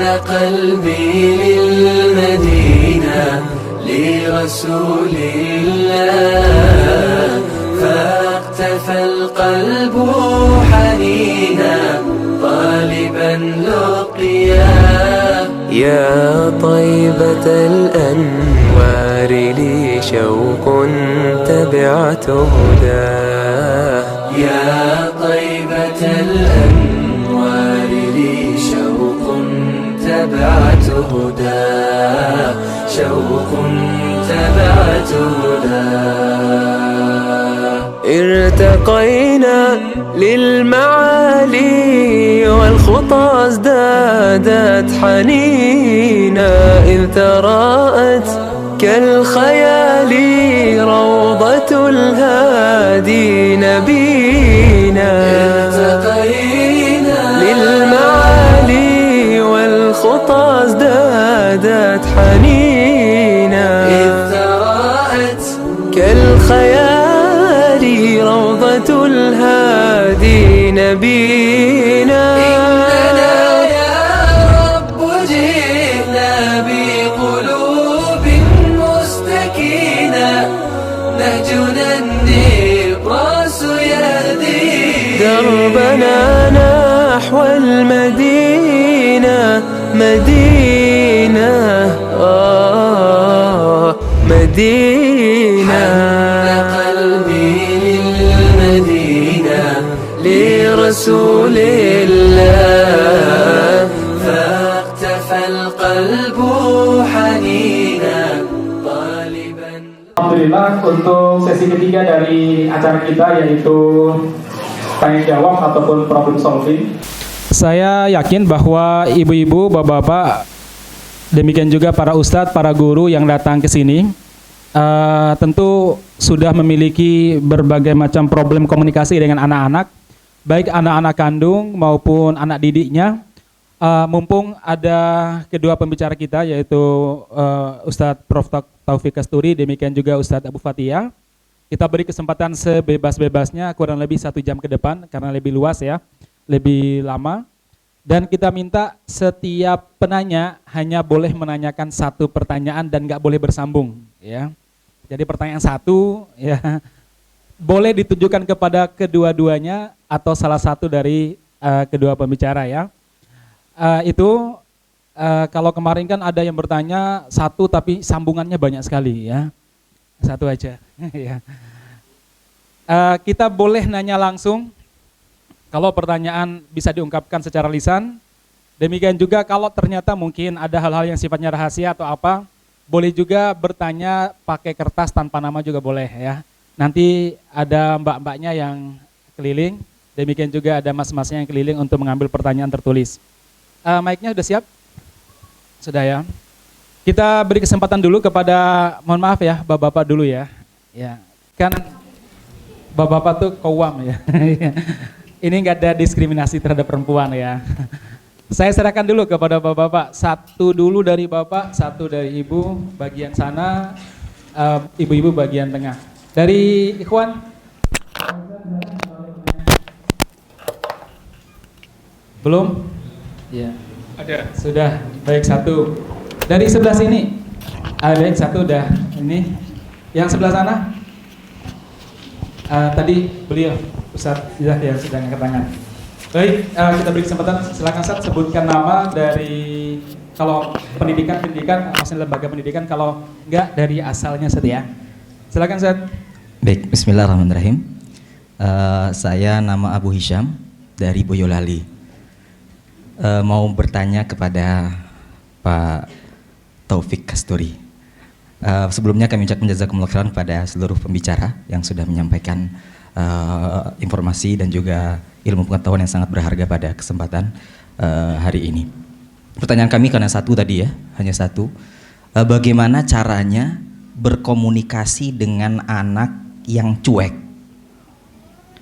قلبي للمدينة لرسول الله فاقتفى القلب حنينا طالبا لقياه يا طيبة الأنوار لي شوق تبعت هداه يا طيبة الأنوار لي شوق تبعت هداه شوق تبعت هداه ارتقينا للمعالي والخطى ازدادت حنينا إذ تراءت كالخيال روضة الهادي نبينا ارتقينا للمعالي والخطى ازدادت حنينا إذ تراءت كالخيال روضة الهادي نبينا إننا يا رب جئنا بقلوب مستكينة نهجنا النبراس يهدي دربنا نحو المدينة مدينة مدينة لرسول الله فاقتفى القلب حنينا طالبا. Alhamdulillah untuk sesi ketiga dari acara kita yaitu tanya jawab ataupun problem solving. Saya yakin bahwa ibu-ibu, bapak-bapak, demikian juga para ustadz, para guru yang datang ke sini tentu sudah memiliki berbagai macam problem komunikasi dengan anak-anak, baik anak-anak kandung maupun anak didiknya. Mumpung ada kedua pembicara kita yaitu Ustadz Prof. Taufik Kasturi, demikian juga Ustadz Abu Fathia. Kita beri kesempatan sebebas-bebasnya kurang lebih 1 jam ke depan karena lebih luas ya, lebih lama. Dan kita minta setiap penanya hanya boleh menanyakan 1 pertanyaan dan nggak boleh bersambung ya. Jadi pertanyaan 1 ya boleh ditujukan kepada kedua-duanya atau salah satu dari kedua pembicara ya. Kalau kemarin kan ada yang bertanya 1 tapi sambungannya banyak sekali ya. 1 aja ya. Kita boleh nanya langsung kalau pertanyaan bisa diungkapkan secara lisan. Demikian juga kalau ternyata mungkin ada hal-hal yang sifatnya rahasia atau apa, boleh juga bertanya pakai kertas tanpa nama juga boleh ya. Nanti ada mbak-mbaknya yang keliling, demikian juga ada mas-masnya yang keliling untuk mengambil pertanyaan tertulis. Mic-nya sudah siap? Sudah ya. Kita beri kesempatan dulu kepada, mohon maaf ya, bapak-bapak dulu ya. Ya, kan bapak-bapak tuh kawam ya. Ini nggak ada diskriminasi terhadap perempuan ya. Saya serahkan dulu kepada bapak-bapak. 1 dulu dari bapak, 1 dari ibu bagian sana, ibu-ibu bagian tengah. Dari Ikhwan. Belum? Ya. Ada. Sudah, baik 1. Dari sebelah sini. Baik 1 udah. Ini. Yang sebelah sana. Tadi beliau Ustadz yang sudah angkat tangan. Baik, kita beri kesempatan, silakan Ustadz sebutkan nama dari, kalau pendidikan, maksudnya lembaga pendidikan, kalau enggak dari asalnya Ustadz ya. Silakan Ustadz. Baik, bismillahirrahmanirrahim. Saya nama Abu Hisham dari Boyolali. Mau bertanya kepada Pak Taufik Kasturi. Sebelumnya kami ucapkan jazakumullah khairan kepada seluruh pembicara yang sudah menyampaikan informasi dan juga ilmu pengetahuan yang sangat berharga pada kesempatan hari ini. Pertanyaan kami karena 1 tadi ya, hanya 1. Bagaimana caranya berkomunikasi dengan anak yang cuek?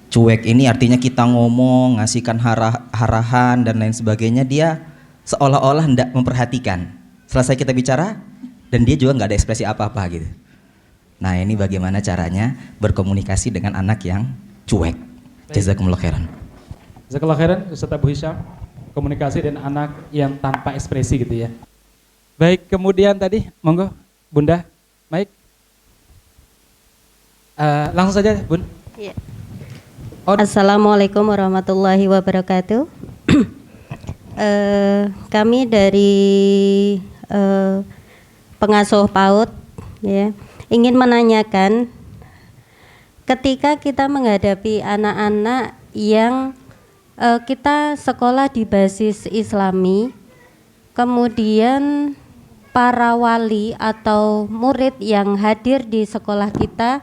Cuek ini artinya kita ngomong, ngasihkan arahan dan lain sebagainya, dia seolah-olah hendak memperhatikan. Selesai kita bicara dan dia juga nggak ada ekspresi apa-apa gitu. Nah, ini bagaimana caranya berkomunikasi dengan anak yang cuek? Jazakumullah khairan. Jazakallah khairan, Ustadz Abu Hisham. komunikasi dengan anak yang tanpa ekspresi gitu ya. Baik, kemudian tadi, monggo Bunda, baik. Langsung saja Bun. Ya. Assalamualaikum warahmatullahi wabarakatuh. Kami dari pengasuh PAUD ya, ingin menanyakan ketika kita menghadapi anak-anak yang kita sekolah di basis Islami, kemudian para wali atau murid yang hadir di sekolah kita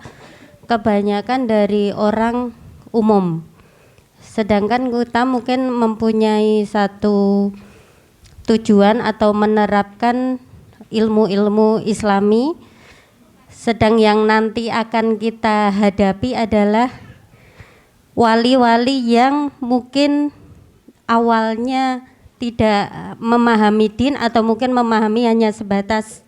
kebanyakan dari orang umum, sedangkan kita mungkin mempunyai satu tujuan atau menerapkan ilmu-ilmu Islami, sedang yang nanti akan kita hadapi adalah wali-wali yang mungkin awalnya tidak memahami din atau mungkin memahami hanya sebatas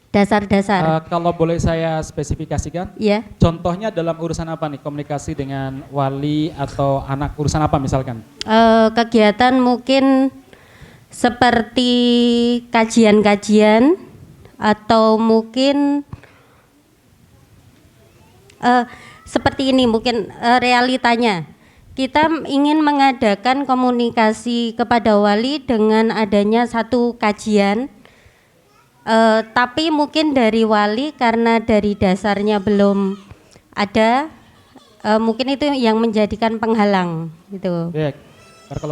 dasar-dasar. Kalau boleh saya spesifikasikan, Ya. contohnya dalam urusan apa nih, komunikasi dengan wali atau anak, urusan apa misalkan? Kegiatan mungkin seperti kajian-kajian atau mungkin seperti ini mungkin realitanya. Kita ingin mengadakan komunikasi kepada wali dengan adanya satu kajian, tapi mungkin dari wali karena dari dasarnya belum ada, mungkin itu yang menjadikan penghalang gitu. Baik.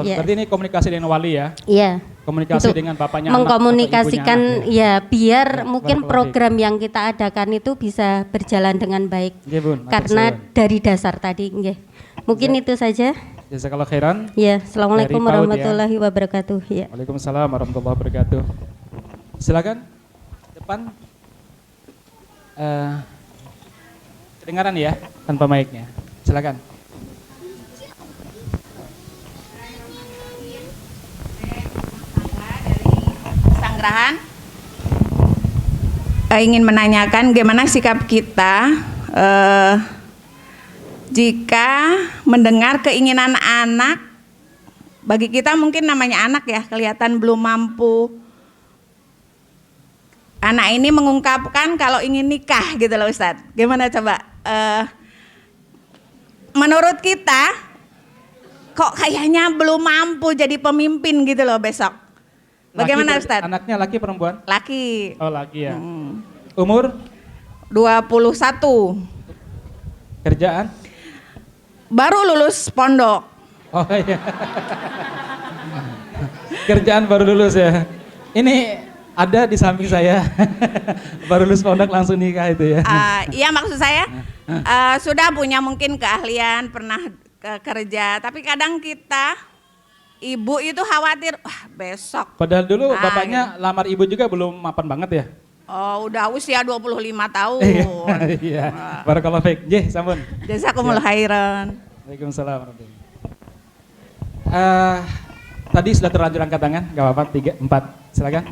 Ya. Berarti ini komunikasi dengan wali ya? Iya. Komunikasi Itu dengan bapaknya mengkomunikasikan anak atau ibunya anak, ya biar mungkin barakallahu program yang kita adakan itu bisa berjalan dengan baik. Nggih, Bun, matur Karena suwun. dari dasar tadi nggih. Mungkin itu saja. Jazakallah khairan. Ya, assalamualaikum Dari PAUD ya. warahmatullahi wabarakatuh. Ya. Waalaikumsalam warahmatullahi wabarakatuh. Silakan depan. Kedengaran ya tanpa mic-nya. Silakan. Sanggrahan ingin menanyakan bagaimana sikap kita jika mendengar keinginan anak. Bagi kita mungkin namanya anak ya, kelihatan belum mampu. Anak ini mengungkapkan kalau ingin nikah gitu loh Ustadz. Gimana coba? Menurut kita kok kayaknya belum mampu jadi pemimpin gitu loh besok. Bagaimana Ustadz? Anaknya laki perempuan? Laki. Oh laki ya. Umur? 21. Kerjaan? Baru lulus pondok. Oh iya. Kerjaan baru lulus ya. Ini ada di samping saya. Baru lulus pondok langsung nikah itu ya. Iya maksud saya sudah punya mungkin keahlian, pernah kerja. Tapi kadang kita ibu itu khawatir, wah besok. Padahal dulu bapaknya lamar ibu juga belum mapan banget ya. Oh udah usia 25 tahun. Iya. Barakallahu fiik. Nggih, sampun. Jazakumullah khairan. Waalaikumsalam warahmatullahi. Tadi sudah terlanjur angkat tangan, enggak apa-apa, 3, 4. Silakan.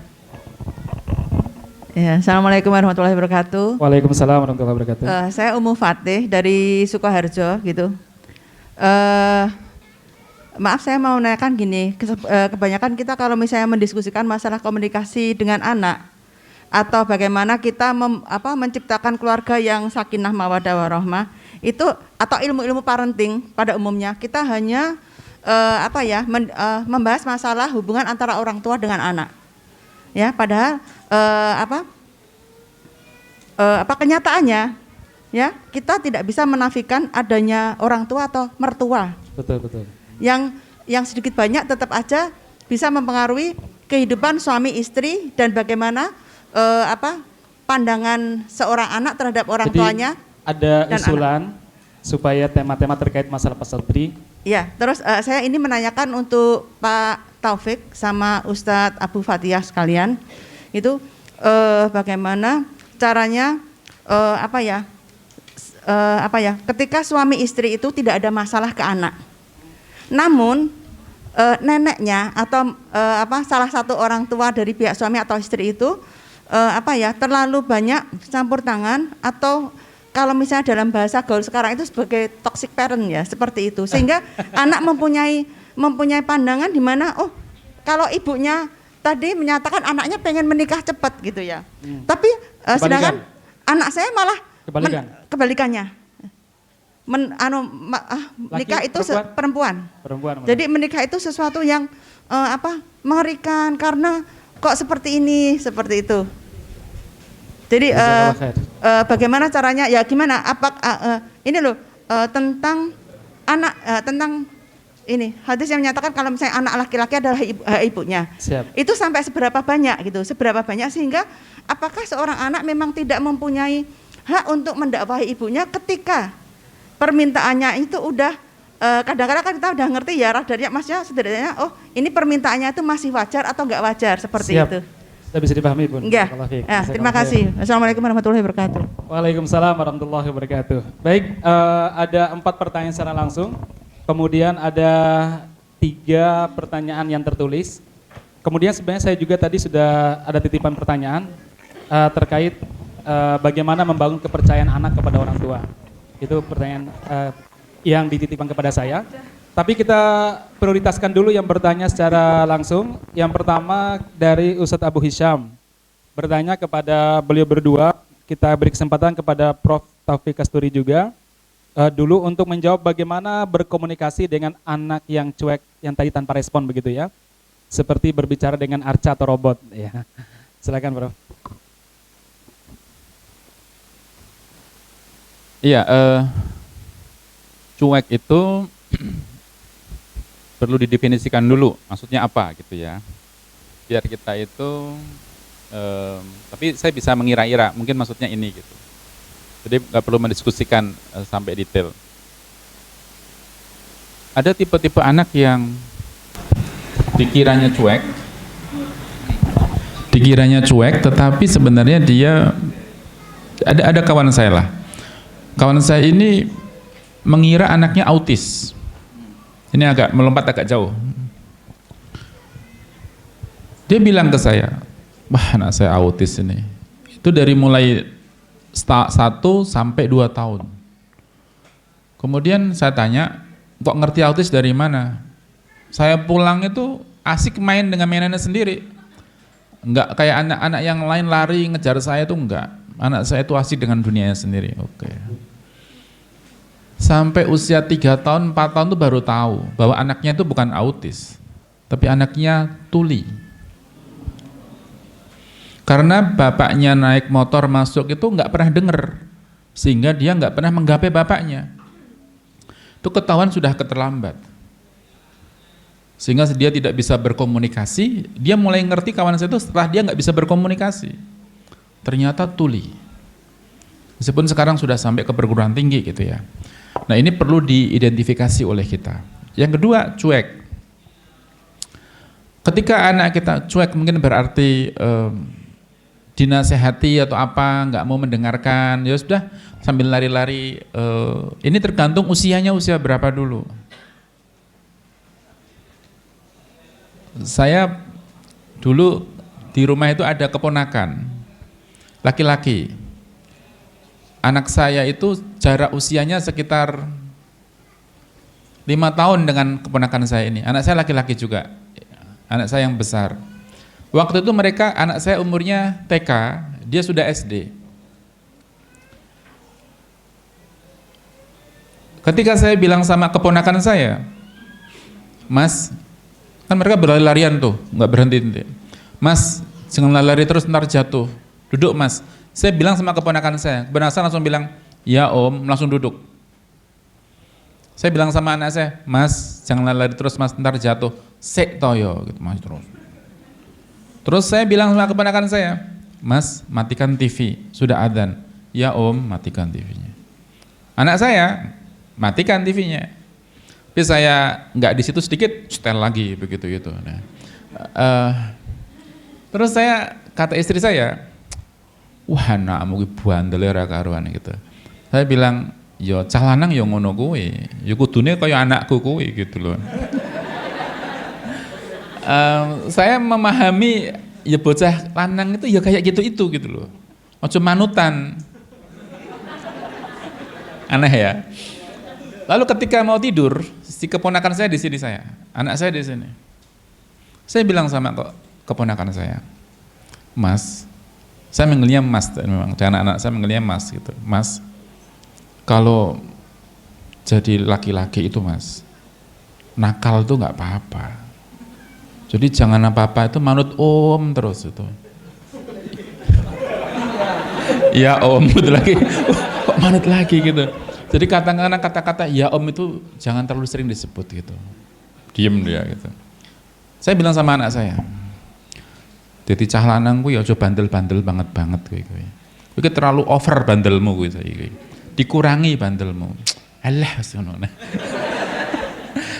Ya, Assalamualaikum warahmatullahi wabarakatuh. Waalaikumsalam warahmatullahi wabarakatuh. Saya Umu Fatih dari Sukoharjo gitu. Maaf saya mau menanyakan gini, kebanyakan kita kalau misalnya mendiskusikan masalah komunikasi dengan anak atau bagaimana kita menciptakan keluarga yang sakinah mawaddah warahmah itu atau ilmu-ilmu parenting pada umumnya kita hanya membahas masalah hubungan antara orang tua dengan anak. Ya, padahal kenyataannya ya kita tidak bisa menafikan adanya orang tua atau mertua. Betul. Yang sedikit banyak tetap aja bisa mempengaruhi kehidupan suami istri dan bagaimana pandangan seorang anak terhadap orang Jadi, tuanya. Ada usulan supaya tema-tema terkait masalah pasantri. Ya, terus saya ini menanyakan untuk Pak Taufik sama Ustadz Abu Fatihah sekalian, itu bagaimana caranya ketika suami istri itu tidak ada masalah ke anak, namun neneknya atau salah satu orang tua dari pihak suami atau istri itu terlalu banyak campur tangan atau kalau misalnya dalam bahasa gaul sekarang itu sebagai toxic parent ya, seperti itu. Sehingga anak mempunyai pandangan di mana kalau ibunya tadi menyatakan anaknya pengen menikah cepat gitu ya. Tapi sedangkan anak saya malah kebalikannya. Menikah itu perempuan. Jadi menikah itu sesuatu yang mengerikan karena kok seperti ini, seperti itu. Jadi bagaimana caranya? Ya gimana? Ini loh tentang anak tentang ini hadis yang menyatakan kalau misalnya anak laki-laki adalah ibunya. Siap. Itu sampai seberapa banyak gitu? Seberapa banyak sehingga apakah seorang anak memang tidak mempunyai hak untuk mendakwahi ibunya ketika permintaannya itu udah kadang-kadang kan kita udah ngerti ya radarnya Masnya sederhananya ini permintaannya itu masih wajar atau enggak wajar seperti Siap. itu. Sudah bisa dipahami Bun. Enggak. Terima kasih. Assalamualaikum warahmatullahi wabarakatuh. Waalaikumsalam warahmatullahi wabarakatuh. Baik, ada 4 pertanyaan secara langsung. Kemudian ada 3 pertanyaan yang tertulis. Kemudian sebenarnya saya juga tadi sudah ada titipan pertanyaan terkait bagaimana membangun kepercayaan anak kepada orang tua. Itu pertanyaan yang dititipkan kepada saya. Tapi kita prioritaskan dulu yang bertanya secara langsung. Yang pertama dari Ustadz Abu Hisham. Bertanya kepada beliau berdua, kita beri kesempatan kepada Prof. Taufik Kasturi juga. Dulu untuk menjawab bagaimana berkomunikasi dengan anak yang cuek, yang tadi tanpa respon begitu ya. Seperti berbicara dengan arca atau robot. Ya. Silakan Prof. Iya, cuek itu perlu didefinisikan dulu, maksudnya apa gitu ya. Biar kita itu, tapi saya bisa mengira-ira, mungkin maksudnya ini gitu. Jadi nggak perlu mendiskusikan sampai detail. Ada tipe-tipe anak yang dikiranya cuek, tetapi sebenarnya dia ada kawan saya lah. Kawan saya ini mengira anaknya autis. Ini agak melompat agak jauh. Dia bilang ke saya, wah anak saya autis ini. Itu dari mulai 1 sampai 2 tahun. Kemudian saya tanya, kok ngerti autis dari mana? Saya pulang itu asik main dengan mainannya sendiri. Enggak kayak anak-anak yang lain lari ngejar saya itu enggak. Anak saya itu asik dengan dunianya sendiri. Oke. Sampai usia 3 tahun, 4 tahun itu baru tahu bahwa anaknya itu bukan autis, tapi anaknya tuli. Karena bapaknya naik motor masuk itu nggak pernah dengar, sehingga dia nggak pernah menggapai bapaknya. Itu ketahuan sudah keterlambat, sehingga dia tidak bisa berkomunikasi. Dia mulai ngerti kawan saya itu setelah dia nggak bisa berkomunikasi. Ternyata tuli, meskipun sekarang sudah sampai ke perguruan tinggi gitu ya. Nah ini perlu diidentifikasi oleh kita. Yang kedua, cuek. Ketika anak kita cuek mungkin berarti dinasehati atau apa, nggak mau mendengarkan, ya sudah sambil lari-lari. Ini tergantung usianya, usia berapa dulu. Saya dulu di rumah itu ada keponakan, laki-laki. Anak saya itu jarak usianya sekitar 5 tahun dengan keponakan saya ini. Anak saya laki-laki juga, anak saya yang besar. Waktu itu anak saya umurnya TK, dia sudah SD. Ketika saya bilang sama keponakan saya, Mas, kan mereka berlari-larian tuh, nggak berhenti. Mas, jangan lari terus ntar jatuh. Duduk Mas. Saya bilang sama keponakan saya langsung bilang, ya Om, langsung duduk. Saya bilang sama anak saya, Mas, jangan lari terus Mas, ntar jatuh. Sek toyo, gitu Mas terus. Terus saya bilang sama keponakan saya, Mas, matikan TV, sudah adzan. Ya Om, matikan TV-nya. Anak saya matikan TV-nya. Tapi saya nggak di situ sedikit, setel lagi begitu gitu. Nah, terus saya kata istri saya, wah anakmu ki bandel ora karuan gitu. Saya bilang, ya cah lanang ya ngono kuwi, ya kudune kaya anakku kuwi gitu loh. Saya memahami ya bocah lanang itu ya kayak gitu loh. Ojo manutan. Aneh ya. Lalu ketika mau tidur, si keponakan saya di sini anak saya di sini. Saya bilang sama keponakan saya, Mas, saya manggilnya Mas, memang anak-anak saya manggilnya Mas gitu. Mas, kalau jadi laki-laki itu Mas, nakal tuh nggak apa-apa. Jadi jangan apa-apa itu manut om terus itu. Ya om gitu lagi, kok manut lagi gitu. Jadi katakanlah kata-kata ya om itu jangan terlalu sering disebut gitu. Diem dia gitu. Saya bilang sama anak saya, jadi cah lanang ku ya aja bandel-bandel banget kowe. Kowe terlalu over bandelmu kowe saiki. Dikurangi bandelmu. Alah ngono.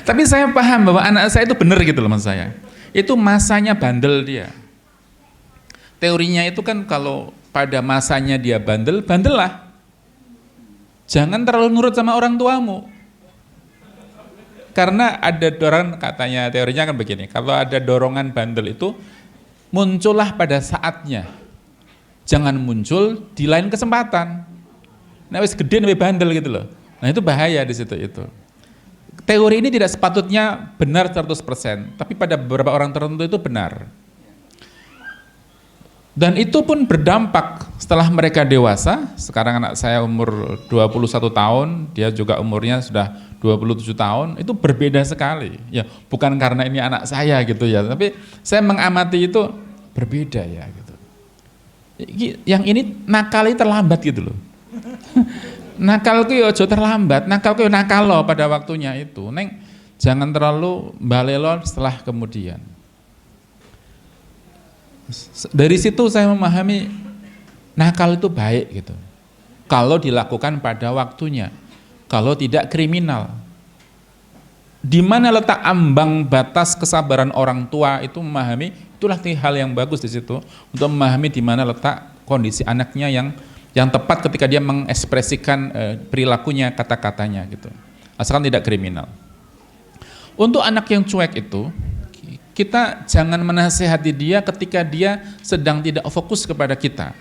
Tapi saya paham bahwa anak saya itu benar gitu loh mas saya. Itu masanya bandel dia. Teorinya itu kan kalau pada masanya dia bandel, bandel lah. Jangan terlalu nurut sama orang tuamu. Karena ada dorongan, katanya teorinya kan begini, kalau ada dorongan bandel itu muncullah pada saatnya. Jangan muncul di lain kesempatan. Nah wis gede lebih bandel gitu loh. Nah itu bahaya di situ itu. Teori ini tidak sepatutnya benar 100%, tapi pada beberapa orang tertentu itu benar. Dan itu pun berdampak setelah mereka dewasa. Sekarang anak saya umur 21 tahun, dia juga umurnya sudah 27 tahun, itu berbeda sekali. Ya, bukan karena ini anak saya gitu ya, tapi saya mengamati itu berbeda ya gitu. Yang ini nakalnya terlambat gitu loh. Nakal ku yo aja terlambat, nakal ku yo nakal loh pada waktunya itu. Neng jangan terlalu balelo setelah kemudian. Dari situ saya memahami nakal itu baik gitu. Kalau dilakukan pada waktunya, kalau tidak kriminal. Di mana letak ambang batas kesabaran orang tua itu memahami, itulah hal yang bagus di situ untuk memahami di mana letak kondisi anaknya yang tepat ketika dia mengekspresikan perilakunya, kata-katanya gitu. Asalkan tidak kriminal. Untuk anak yang cuek itu, kita jangan menasehati dia ketika dia sedang tidak fokus kepada kita.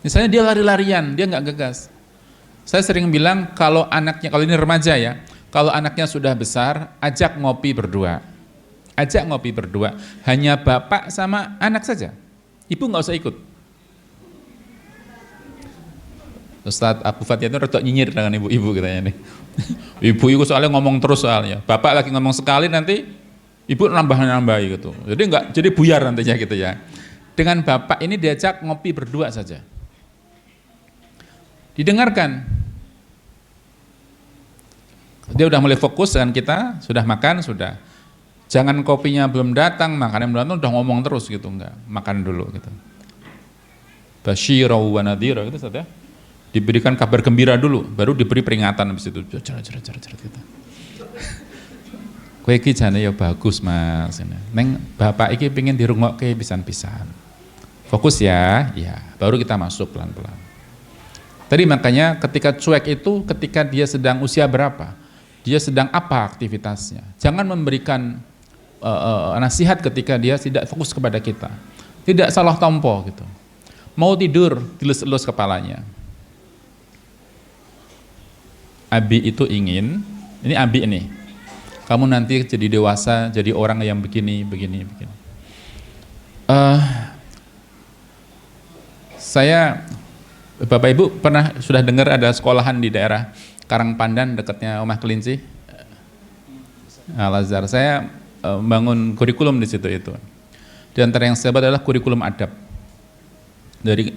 Misalnya dia lari-larian, dia nggak gegas. Saya sering bilang kalau anaknya, kalau ini remaja ya, kalau anaknya sudah besar, ajak ngopi berdua. Ajak ngopi berdua, hanya bapak sama anak saja. Ibu nggak usah ikut. Ustadz Abu Fatih itu rada nyinyir dengan ibu-ibu katanya nih. Ibu itu soalnya ngomong terus soalnya. Bapak lagi ngomong sekali nanti ibu nambah-nambahi gitu. Jadi buyar nantinya gitu ya. Dengan bapak ini diajak ngopi berdua saja. Didengarkan. Dia udah mulai fokus dengan kita, sudah makan, sudah. Jangan kopinya belum datang, makannya belum datang, udah ngomong terus gitu, enggak. Makan dulu gitu. Basyira wa nadhira gitu saja. Diberikan kabar gembira dulu, baru diberi peringatan habis itu. Cerat gitu. Kowe iki jane ya bagus Mas. Neng bapak iki pengen dirungokke pisan-pisan. Fokus ya, baru kita masuk pelan-pelan. Tadi makanya ketika cuek itu ketika dia sedang usia berapa? Dia sedang apa aktivitasnya? Jangan memberikan nasihat ketika dia tidak fokus kepada kita. Tidak salah tompo gitu. Mau tidur, dilus-elus kepalanya. Abi itu ingin, ini Abi ini, kamu nanti jadi dewasa, jadi orang yang begini. Saya, Bapak Ibu pernah sudah dengar ada sekolahan di daerah Karangpandan dekatnya Omah Kelinci, Al-Azhar. Saya bangun kurikulum di situ itu. Di antara yang saya buat adalah kurikulum adab. Dari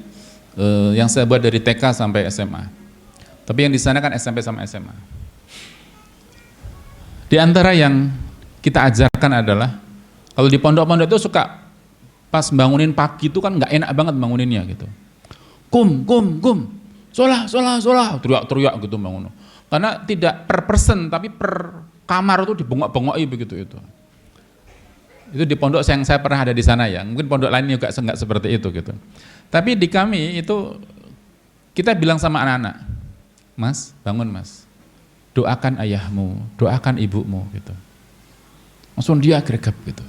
yang saya buat dari TK sampai SMA. Tapi yang di sana kan SMP sama SMA. Di antara yang kita ajarkan adalah kalau di pondok-pondok itu suka pas bangunin pagi itu kan nggak enak banget banguninnya gitu. Kum, sholah, teriak gitu bangun. Karena tidak per person tapi per kamar itu dibengok-bengoki begitu itu. Itu di pondok yang saya pernah ada di sana ya. Mungkin pondok lain juga nggak seperti itu gitu. Tapi di kami itu kita bilang sama anak-anak, Mas, bangun Mas, doakan ayahmu, doakan ibumu gitu. Langsung dia greget gitu.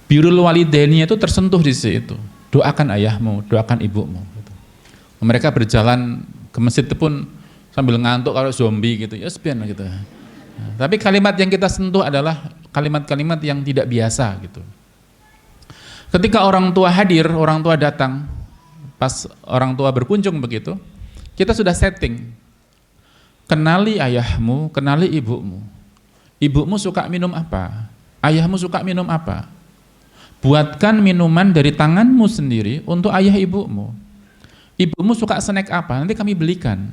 Birrul walidaini itu tersentuh di situ. Doakan ayahmu, doakan ibumu gitu. Mereka berjalan ke masjid itu pun sambil ngantuk kalau zombie gitu. Ya sepian gitu. Nah, tapi kalimat yang kita sentuh adalah kalimat-kalimat yang tidak biasa gitu. Ketika orang tua hadir, orang tua datang, pas orang tua berkunjung begitu, kita sudah setting. Kenali ayahmu, kenali ibumu. Ibumu suka minum apa? Ayahmu suka minum apa? Buatkan minuman dari tanganmu sendiri untuk ayah ibumu. Ibumu suka snack apa? Nanti kami belikan.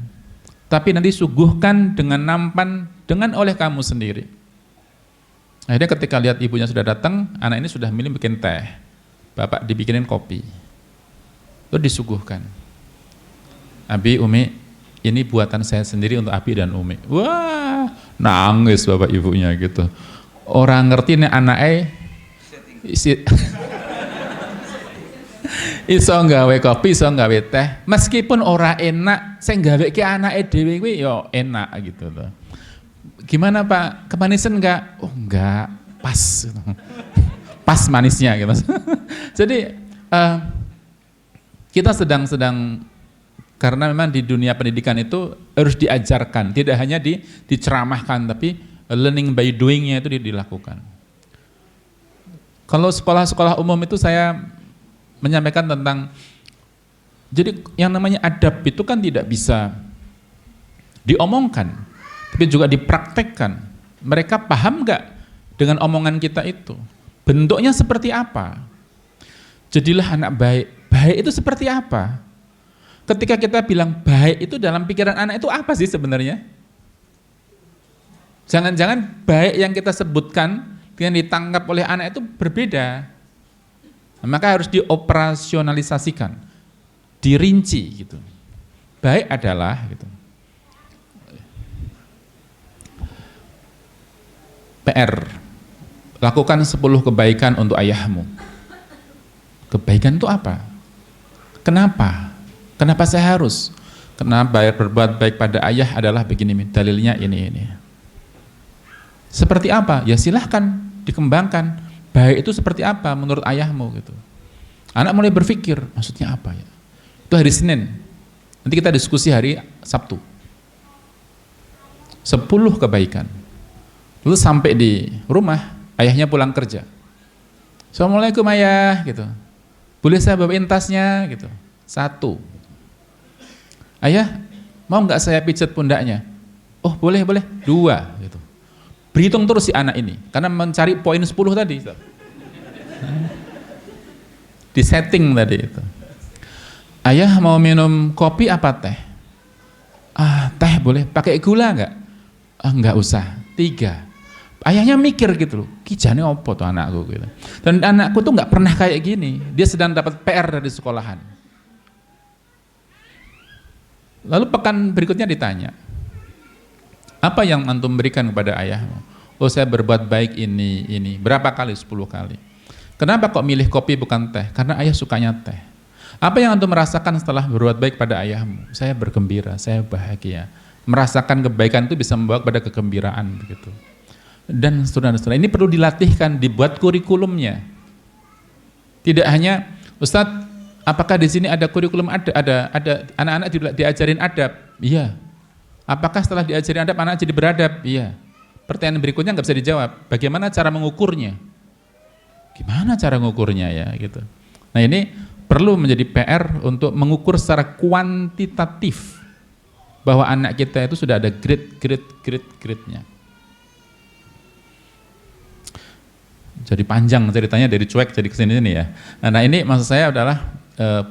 Tapi nanti suguhkan dengan nampan dengan oleh kamu sendiri. Akhirnya ketika lihat ibunya sudah datang, anak ini sudah milih bikin teh. Bapak dibikinin kopi. Itu disuguhkan. Abi, Umi, ini buatan saya sendiri untuk Abi dan Umi. Wah, nangis bapak ibunya gitu. Orang ngerti nih anaknya iso nggawe kopi, iso nggawe teh. Meskipun ora enak, saya nggawe ke anaknya dhewe kuwi yo enak gitu loh. Gimana Pak? Kemanisan enggak? Oh enggak, pas. Pas manisnya gitu. Jadi kita sedang karena memang di dunia pendidikan itu harus diajarkan, tidak hanya diceramahkan, tapi learning by doing-nya itu dilakukan. Kalau sekolah-sekolah umum itu saya menyampaikan tentang, jadi yang namanya adab itu kan tidak bisa diomongkan, tapi juga dipraktekkan. Mereka paham nggak dengan omongan kita itu? Bentuknya seperti apa? Jadilah anak baik. Baik itu seperti apa? Ketika kita bilang baik itu dalam pikiran anak itu apa sih sebenarnya? Jangan-jangan baik yang kita sebutkan yang ditangkap oleh anak itu berbeda. Nah, maka harus dioperasionalisasikan, dirinci gitu. Baik adalah gitu. PR. Lakukan 10 kebaikan untuk ayahmu. Kebaikan itu apa? Kenapa? Kenapa saya harus? Karena berbuat baik pada ayah adalah begini, dalilnya ini. Seperti apa? Ya silahkan dikembangkan. Baik itu seperti apa menurut ayahmu gitu. Anak mulai berpikir, maksudnya apa ya? Itu hari Senin. Nanti kita diskusi hari Sabtu. 10 kebaikan. Lalu sampai di rumah, ayahnya pulang kerja. Assalamualaikum ayah, gitu. Boleh saya bawain tasnya, gitu. 1. Ayah, mau nggak saya pijat pundaknya? Oh boleh. 2, gitu. Berhitung terus si anak ini, karena mencari poin 10 tadi. Di setting tadi itu. Ayah mau minum kopi apa teh? Teh boleh. Pakai gula nggak? Nggak usah. 3. Ayahnya mikir gitu loh, kijane opo tuh anakku gitu. Dan anakku tuh nggak pernah kayak gini. Dia sedang dapat PR dari sekolahan. Lalu pekan berikutnya ditanya, apa yang antum berikan kepada ayahmu? Oh saya berbuat baik ini. Berapa kali? 10 kali. Kenapa kok milih kopi bukan teh? Karena ayah sukanya teh. Apa yang antum merasakan setelah berbuat baik pada ayahmu? Saya bergembira, saya bahagia. Merasakan kebaikan itu bisa membawa pada kegembiraan begitu. Dan saudara-saudara, ini perlu dilatihkan, dibuat kurikulumnya. Tidak hanya Ustadz, apakah di sini ada kurikulum ada anak-anak diajarin adab? Iya. Apakah setelah diajarin adab anak jadi beradab? Iya. Pertanyaan berikutnya nggak bisa dijawab. Bagaimana cara mengukurnya? Gimana cara mengukurnya ya gitu. Nah ini perlu menjadi PR untuk mengukur secara kuantitatif bahwa anak kita itu sudah ada grade-nya. Jadi panjang ceritanya dari cuek jadi kesini nih ya. Nah ini maksud saya adalah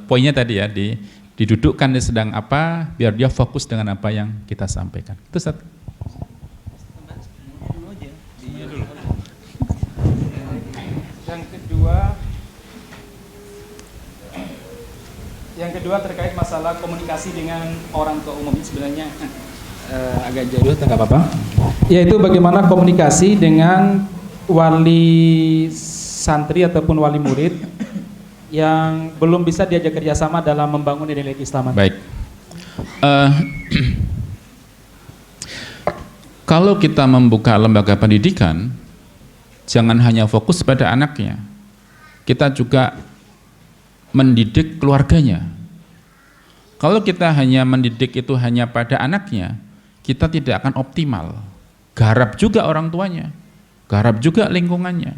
poinnya tadi ya, didudukkan dia sedang apa, biar dia fokus dengan apa yang kita sampaikan. Itu satu. Yang kedua terkait masalah komunikasi dengan orang tua umum, sebenarnya agak jauh, nggak apa-apa. Yaitu bagaimana komunikasi dengan wali santri ataupun wali murid yang belum bisa diajak kerjasama dalam membangun nilai keislaman. Baik. Kalau kita membuka lembaga pendidikan, jangan hanya fokus pada anaknya, kita juga mendidik keluarganya. Kalau kita hanya mendidik itu hanya pada anaknya, kita tidak akan optimal. Garap juga orang tuanya. garap juga lingkungannya.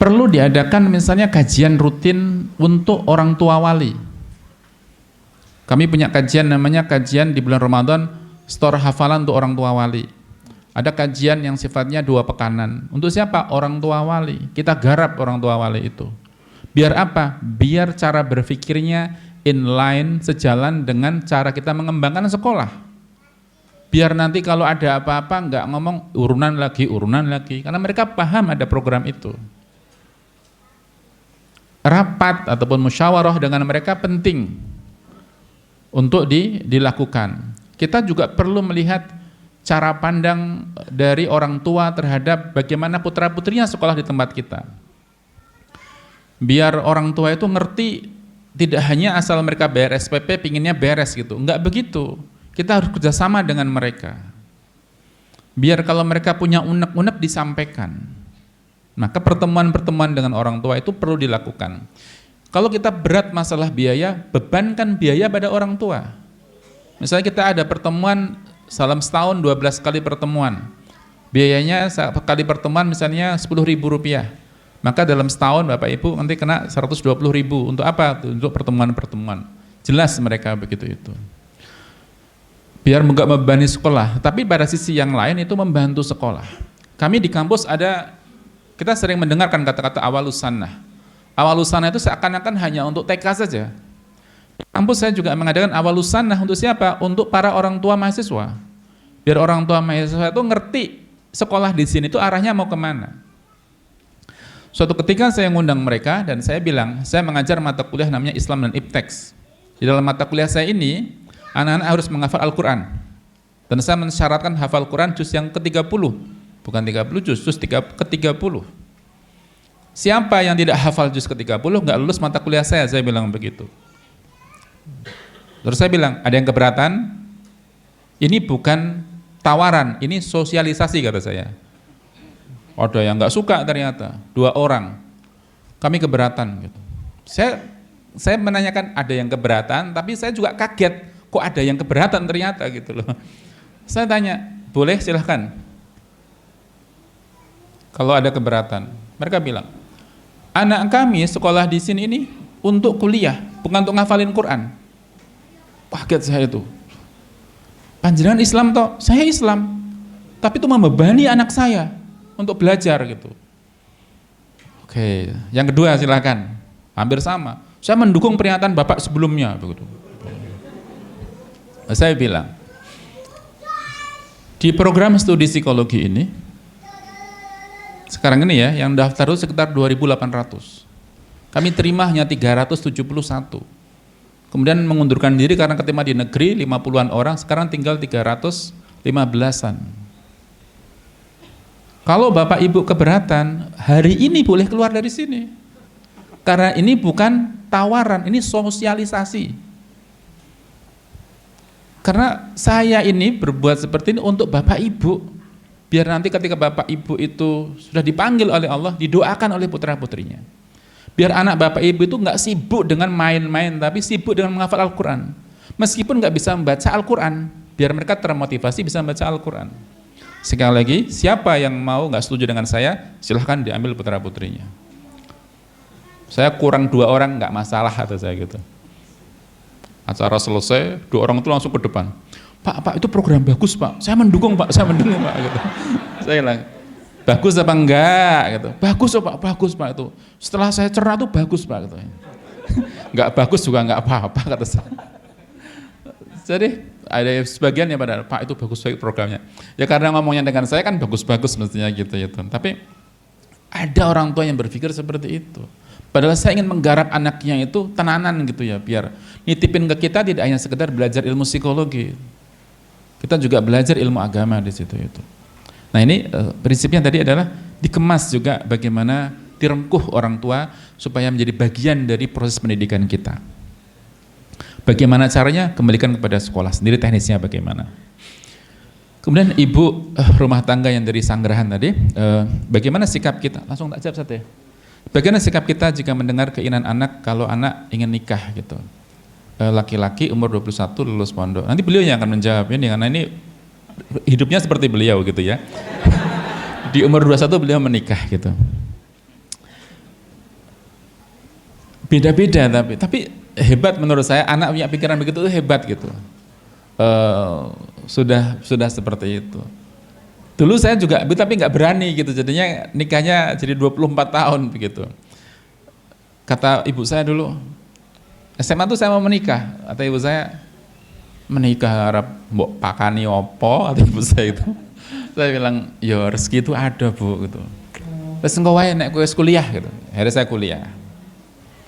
Perlu diadakan misalnya kajian rutin untuk orang tua wali. Kami punya kajian namanya kajian di bulan Ramadan, store hafalan untuk orang tua wali. Ada kajian yang sifatnya 2 pekanan. Untuk siapa? Orang tua wali. Kita garap orang tua wali itu. Biar apa? Biar cara berpikirnya inline, sejalan dengan cara kita mengembangkan sekolah. Biar nanti kalau ada apa-apa nggak ngomong urunan lagi. Karena mereka paham ada program itu. Rapat ataupun musyawarah dengan mereka penting untuk dilakukan. Kita juga perlu melihat cara pandang dari orang tua terhadap bagaimana putra-putrinya sekolah di tempat kita. Biar orang tua itu ngerti, tidak hanya asal mereka bayar SPP pinginnya beres gitu, enggak begitu. Kita harus kerjasama dengan mereka. Biar kalau mereka punya unek-unek disampaikan. Maka pertemuan-pertemuan dengan orang tua itu perlu dilakukan. Kalau kita berat masalah biaya, bebankan biaya pada orang tua. Misalnya kita ada pertemuan dalam setahun 12 kali pertemuan. Biayanya sekali pertemuan misalnya Rp10.000. Maka dalam setahun Bapak Ibu nanti kena Rp120.000. Untuk apa? Untuk pertemuan-pertemuan. Jelas mereka begitu itu. Biar enggak membebani sekolah, tapi pada sisi yang lain itu membantu sekolah. Kami di kampus kita sering mendengarkan kata-kata awalus sunnah. Awalus sunnah itu seakan-akan hanya untuk TK saja. Di kampus saya juga mengadakan awalus sunnah untuk siapa? Untuk para orang tua mahasiswa. Biar orang tua mahasiswa itu ngerti sekolah di sini itu arahnya mau kemana. Suatu ketika saya ngundang mereka dan saya bilang, saya mengajar mata kuliah namanya Islam dan Ipteks. Di dalam mata kuliah saya ini, anak-anak harus menghafal Al-Quran. Dan saya mensyaratkan hafal Quran juz yang ke-30. Bukan 30 juz ke-30. Siapa yang tidak hafal juz ke-30 nggak lulus mata kuliah saya bilang begitu. Terus saya bilang, ada yang keberatan? Ini bukan tawaran, ini sosialisasi kata saya. Ada yang nggak suka ternyata, 2 orang. Kami keberatan gitu. Saya menanyakan ada yang keberatan, tapi saya juga kaget kok ada yang keberatan ternyata gitu loh. Saya tanya, boleh silahkan. Kalau ada keberatan, mereka bilang, anak kami sekolah di sini ini untuk kuliah, bukan untuk ngafalin Quran. Kaget saya itu. Panjenengan Islam toh? Saya Islam, tapi itu membebani anak saya untuk belajar gitu. Oke, yang kedua silakan. Hampir sama. Saya mendukung pernyataan Bapak sebelumnya begitu. Saya bilang, di program studi psikologi ini sekarang ini ya, yang daftar itu sekitar 2.800. Kami terima hanya 371. Kemudian mengundurkan diri karena keterima di negeri 50-an orang, sekarang tinggal 315-an. Kalau Bapak Ibu keberatan, hari ini boleh keluar dari sini. Karena ini bukan tawaran, ini sosialisasi. Karena saya ini berbuat seperti ini untuk Bapak Ibu. Biar nanti ketika Bapak Ibu itu sudah dipanggil oleh Allah, didoakan oleh putra-putrinya. Biar anak Bapak Ibu itu nggak sibuk dengan main-main, tapi sibuk dengan menghafal Al-Quran. Meskipun nggak bisa membaca Al-Quran, biar mereka termotivasi bisa membaca Al-Quran. Sekali lagi, siapa yang mau nggak setuju dengan saya, silahkan diambil putra-putrinya. Saya kurang 2 orang nggak masalah, kata saya gitu. Acara selesai, 2 orang itu langsung ke depan. Pak, itu program bagus Pak, saya mendukung Pak, gitu. Saya bilang, bagus apa enggak? Gitu. Bagus Pak itu. Setelah saya cerna tuh bagus Pak. Gitu. Enggak bagus juga enggak apa-apa kata saya. Jadi ada sebagian yang pada Pak itu bagus sekali programnya. Ya karena ngomongnya dengan saya kan bagus-bagus mestinya gitu. Tapi ada orang tua yang berpikir seperti itu. Padahal saya ingin menggarap anaknya itu tenanan gitu ya, biar nitipin ke kita tidak hanya sekedar belajar ilmu psikologi. Kita juga belajar ilmu agama di situ itu. Nah ini prinsipnya tadi adalah dikemas juga bagaimana direngkuh orang tua supaya menjadi bagian dari proses pendidikan kita. Bagaimana caranya? Kembalikan kepada sekolah sendiri teknisnya bagaimana. Kemudian ibu rumah tangga yang dari Sanggerahan tadi, bagaimana sikap kita? Langsung tak jawab satu ya. Bagaimana sikap kita jika mendengar keinginan anak kalau anak ingin nikah gitu? Laki-laki umur 21 lulus pondok. Nanti beliau yang akan menjawab ini karena ini hidupnya seperti beliau gitu ya. Di umur 21 beliau menikah gitu. Beda-beda tapi hebat menurut saya, anak punya pikiran begitu tuh hebat gitu. Sudah seperti itu. Dulu saya juga tapi nggak berani gitu, jadinya nikahnya jadi 24 tahun begitu. Kata ibu saya dulu, SMA tuh saya mau menikah, kata ibu saya, menikah harap mbok pakani opo, kata ibu saya itu. Saya bilang, ya rezeki itu ada bu gitu. Terus engko wae nek kowe kuliah gitu. Akhirnya saya kuliah.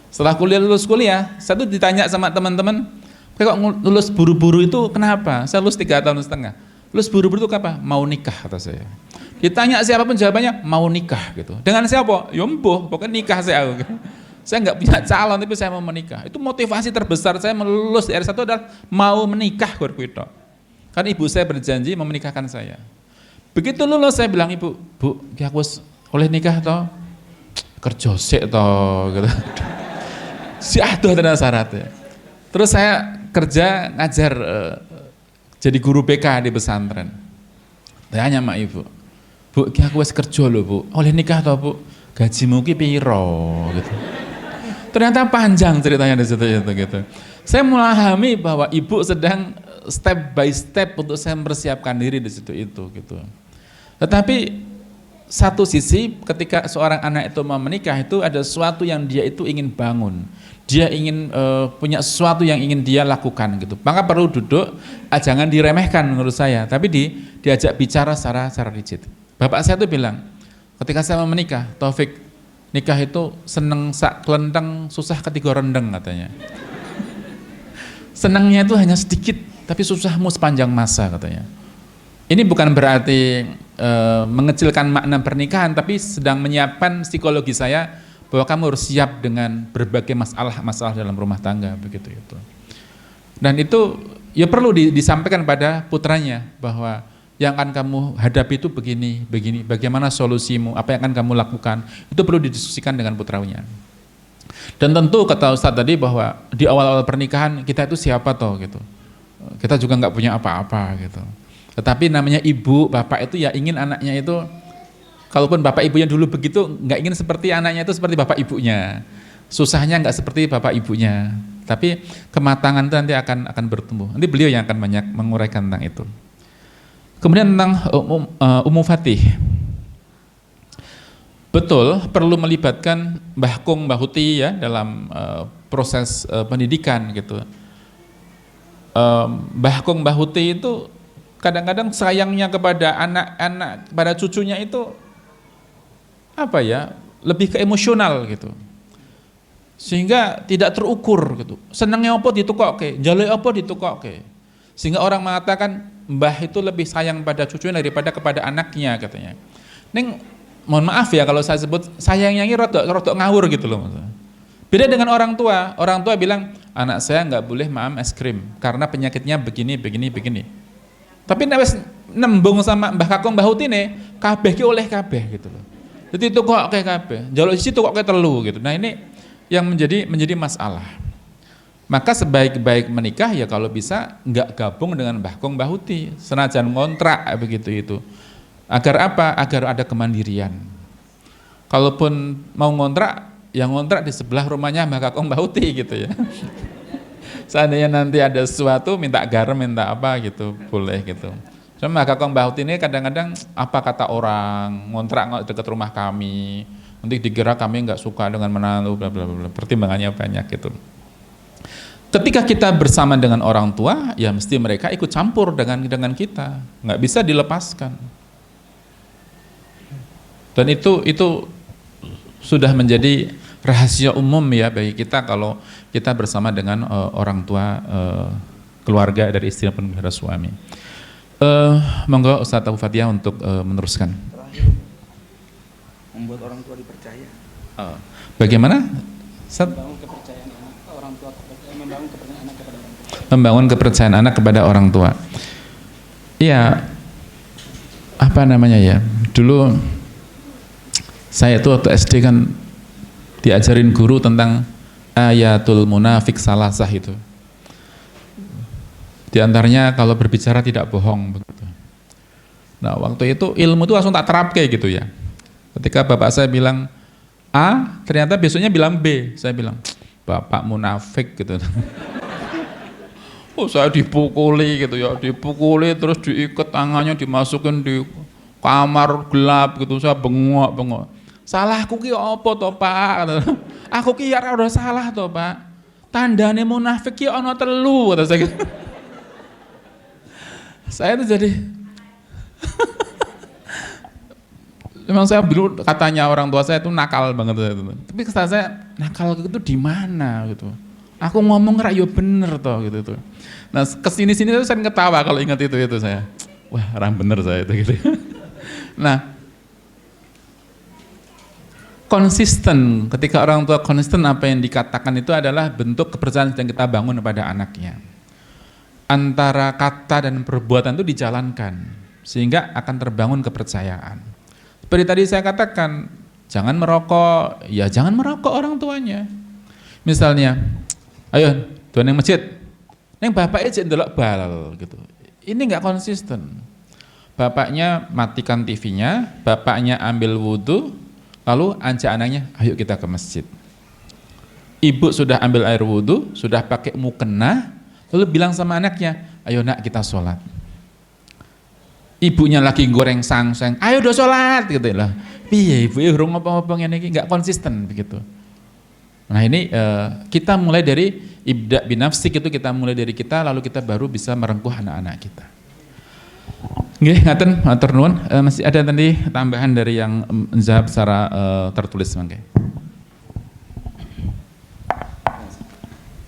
Setelah lulus kuliah, saya tuh ditanya sama teman-teman, kowe kok lulus buru-buru itu kenapa? Saya lulus 3,5 tahun. Lulus buru-buru itu apa? Mau nikah, kata saya. Ditanya siapapun jawabannya mau nikah gitu. Dengan siapa? Ya mbuh, pokoknya nikah saya. Saya nggak punya calon tapi saya mau menikah. Itu motivasi terbesar saya lulus R1 adalah mau menikah gitu. Karena ibu saya berjanji mau menikahkan saya. Begitu lulus saya bilang, ibu, bu, aku oleh nikah toh, kerja sik toh, gitu. Si aduh ternyata syaratnya. Terus saya kerja ngajar jadi guru BK di pesantren. Tanya sama ibu, bu, aku wis kerja loh bu, oleh nikah toh bu, gajimu ki piro, gitu. Ternyata panjang ceritanya di situ gitu. Saya memahami bahwa ibu sedang step by step untuk saya mempersiapkan diri di situ itu gitu. Tetapi satu sisi ketika seorang anak itu mau menikah itu ada sesuatu yang dia itu ingin bangun. Dia ingin punya sesuatu yang ingin dia lakukan gitu. Maka perlu duduk, jangan diremehkan menurut saya, tapi diajak bicara secara rigid. Bapak saya tuh bilang, ketika saya mau menikah, Taufik, nikah itu seneng sak kelenteng, susah ketiga rendeng katanya. Senangnya itu hanya sedikit, tapi susahmu sepanjang masa katanya. Ini bukan berarti mengecilkan makna pernikahan, tapi sedang menyiapkan psikologi saya bahwa kamu harus siap dengan berbagai masalah dalam rumah tangga begitu itu. Dan itu ya perlu disampaikan pada putranya bahwa yang akan kamu hadapi itu begini, bagaimana solusimu, apa yang akan kamu lakukan, itu perlu didiskusikan dengan putranya. Dan tentu kata Ustadz tadi bahwa di awal-awal pernikahan kita itu siapa toh gitu. Kita juga nggak punya apa-apa gitu. Tetapi namanya ibu, bapak itu ya ingin anaknya itu, kalaupun bapak ibunya dulu begitu, nggak ingin seperti anaknya itu seperti bapak ibunya. Susahnya nggak seperti bapak ibunya. Tapi kematangan itu nanti akan bertumbuh. Nanti beliau yang akan banyak menguraikan tentang itu. Kemudian tentang Ummu Fatih. Betul, perlu melibatkan Mbah Kung, Mbah Huti ya dalam proses pendidikan gitu. Mbah Kung, Mbah Huti itu kadang-kadang sayangnya kepada anak-anak, kepada cucunya itu apa ya, lebih ke emosional gitu. Sehingga tidak terukur gitu. Senangnya apa ditukokke, njaluk apa ditukokke. Sehingga orang mengatakan mbah itu lebih sayang pada cucunya daripada kepada anaknya katanya. Neng, mohon maaf ya kalau saya sebut sayangnya ini rodok ngawur gitu loh. Beda dengan orang tua bilang anak saya nggak boleh maam es krim karena penyakitnya begini. Tapi nek wis nembung sama Mbah Kakung Mbah Hutine, kabeh ki oleh kabeh gitu loh. Jadi tukokke kabeh, njaluk siji tukokke telu gitu. Nah, ini yang menjadi masalah. Maka sebaik-baik menikah ya kalau bisa enggak gabung dengan Mbah Kung Mbah Huti, senajan ngontrak begitu itu. Agar apa? Agar ada kemandirian. Kalaupun mau ngontrak, yang ngontrak di sebelah rumahnya Mbah Kakung Mbah Huti gitu ya. Seandainya nanti ada sesuatu minta garam, minta apa gitu, boleh gitu. Cuma Mbah Kakung Mbah Huti ini kadang-kadang apa kata orang, ngontrak dekat rumah kami, nanti dikira kami nggak suka dengan menantu, bla bla bla, pertimbangannya banyak gitu. Ketika kita bersama dengan orang tua, ya mesti mereka ikut campur dengan kita, nggak bisa dilepaskan. Dan itu sudah menjadi rahasia umum ya bagi kita kalau kita bersama dengan orang tua, keluarga dari istri maupun dari suami. Monggo Ustaz Abu Fatihah untuk meneruskan. Membuat orang tua dipercaya. Bagaimana? Membangun kepercayaan orang tua, membangun kepercayaan anak kepada orang tua. Membangun kepercayaan anak kepada orang tua. Iya, apa namanya ya? Dulu saya tuh waktu SD kan diajarin guru tentang ayatul munafik salasah itu. Di antaranya kalau berbicara tidak bohong begitu. Nah waktu itu ilmu itu langsung tak terap kayak gitu ya. Ketika bapak saya bilang A, ternyata besoknya bilang B. Saya bilang, bapak munafik gitu. Oh saya dipukuli gitu ya, dipukuli terus diikat tangannya, dimasukin di kamar gelap gitu. Saya bengok-bengok. Salahku ki apa toh Pak? Aku ki ya udah salah toh Pak. Tandane munafik ki ana 3 kata saya gitu. Saya tuh jadi memang saya dulu katanya orang tua saya itu nakal banget itu. Tapi kata saya nakal itu di mana gitu. Aku ngomong rayo bener toh gitu tuh. Nah kesini-sini tuh saya ketawa kalau ingat itu saya. Wah orang bener saya itu gitu. Nah konsisten, ketika orang tua konsisten apa yang dikatakan itu adalah bentuk kepercayaan yang kita bangun pada anaknya. Antara kata dan perbuatan itu dijalankan sehingga akan terbangun kepercayaan. Seperti tadi saya katakan, jangan merokok, ya jangan merokok orang tuanya. Misalnya, ayo tuan yang masjid, yang bapaknya jadi ndelok bal gitu. Ini nggak konsisten. Bapaknya matikan TV-nya, bapaknya ambil wudhu, lalu ajak anaknya, ayo kita ke masjid. Ibu sudah ambil air wudhu, sudah pakai mukena, lalu bilang sama anaknya, ayo nak kita sholat. Ibunya lagi goreng sangseng, ayo udah sholat gitu lah. Piye ibu urung apa-apa ngene iki, nggak konsisten begitu. Nah ini kita mulai dari ibda binafsik, itu kita mulai dari kita, lalu kita baru bisa merengkuh anak-anak kita. Nggih, ngaten matur nuwun. Masih ada tadi tambahan dari yang menjawab secara tertulis mangke.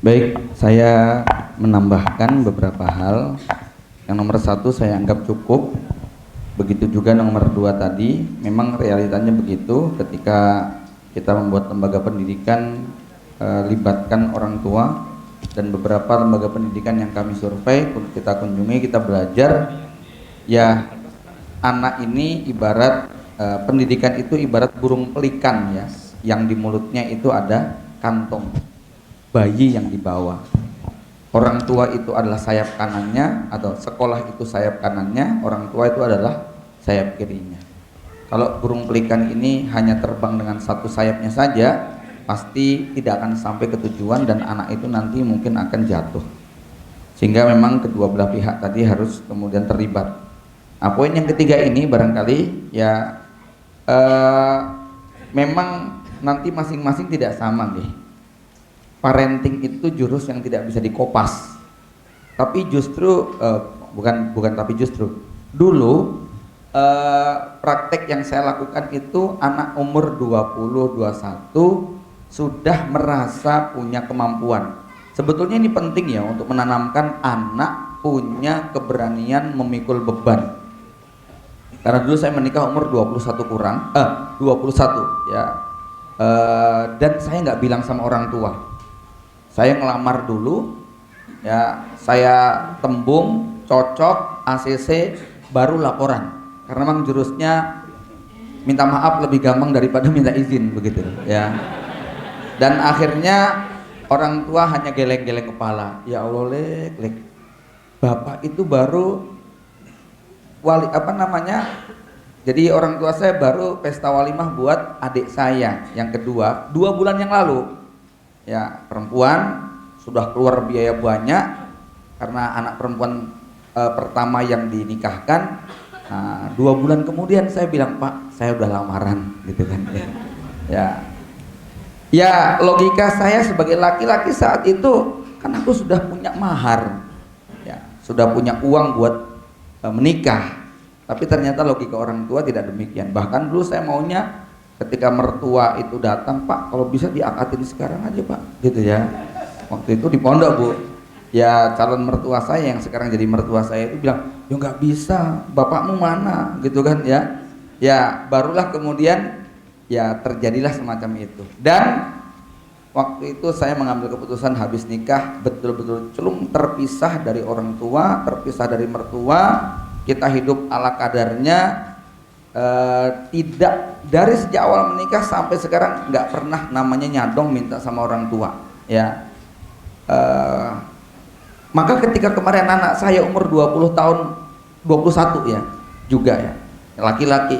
Baik, saya menambahkan beberapa hal. Yang nomor 1 saya anggap cukup. Begitu juga nomor 2 tadi. Memang realitanya begitu. Ketika kita membuat lembaga pendidikan, libatkan orang tua, dan beberapa lembaga pendidikan yang kami survei, kita kunjungi, kita belajar. Ya, anak ini ibarat pendidikan itu ibarat burung pelikan ya, yang di mulutnya itu ada kantong bayi yang dibawa. Orang tua itu adalah sayap kanannya, atau sekolah itu sayap kanannya, orang tua itu adalah sayap kirinya. Kalau burung pelikan ini hanya terbang dengan satu sayapnya saja, pasti tidak akan sampai ke tujuan dan anak itu nanti mungkin akan jatuh. Sehingga memang kedua belah pihak tadi harus kemudian terlibat. Nah, poin yang ketiga ini barangkali ya memang nanti masing-masing tidak sama nih. Parenting itu jurus yang tidak bisa dikopas. Tapi justru dulu praktek yang saya lakukan itu anak umur 20-21 sudah merasa punya kemampuan. Sebetulnya ini penting ya untuk menanamkan anak punya keberanian memikul beban. Karena dulu saya menikah umur 21 ya. Dan saya nggak bilang sama orang tua. Saya ngelamar dulu, ya saya tembung, cocok, ACC, baru laporan. Karena memang jurusnya minta maaf lebih gampang daripada minta izin begitu, ya. Dan akhirnya orang tua hanya geleng-geleng kepala. Ya Allah, lek. Bapak itu baru jadi orang tua saya baru pesta walimah buat adik saya yang kedua 2 bulan yang lalu. Ya, perempuan sudah keluar biaya banyak karena anak perempuan pertama yang dinikahkan. Nah, 2 bulan kemudian saya bilang, Pak, saya udah lamaran gitu kan. Ya logika saya sebagai laki-laki saat itu kan aku sudah punya mahar, ya, sudah punya uang buat menikah. Tapi ternyata logika orang tua tidak demikian. Bahkan dulu saya maunya ketika mertua itu datang, Pak, kalau bisa diakatin sekarang aja Pak, gitu ya. Waktu itu di pondok Bu, ya calon mertua saya yang sekarang jadi mertua saya itu bilang, ya nggak bisa, bapakmu mana, gitu kan ya. Ya barulah kemudian ya terjadilah semacam itu. Dan waktu itu saya mengambil keputusan habis nikah betul-betul celung terpisah dari orang tua, terpisah dari mertua, kita hidup ala kadarnya. Tidak, dari sejak awal menikah sampai sekarang nggak pernah namanya nyadong minta sama orang tua ya. Maka ketika kemarin anak saya umur 20 tahun 21 ya, juga ya, laki-laki.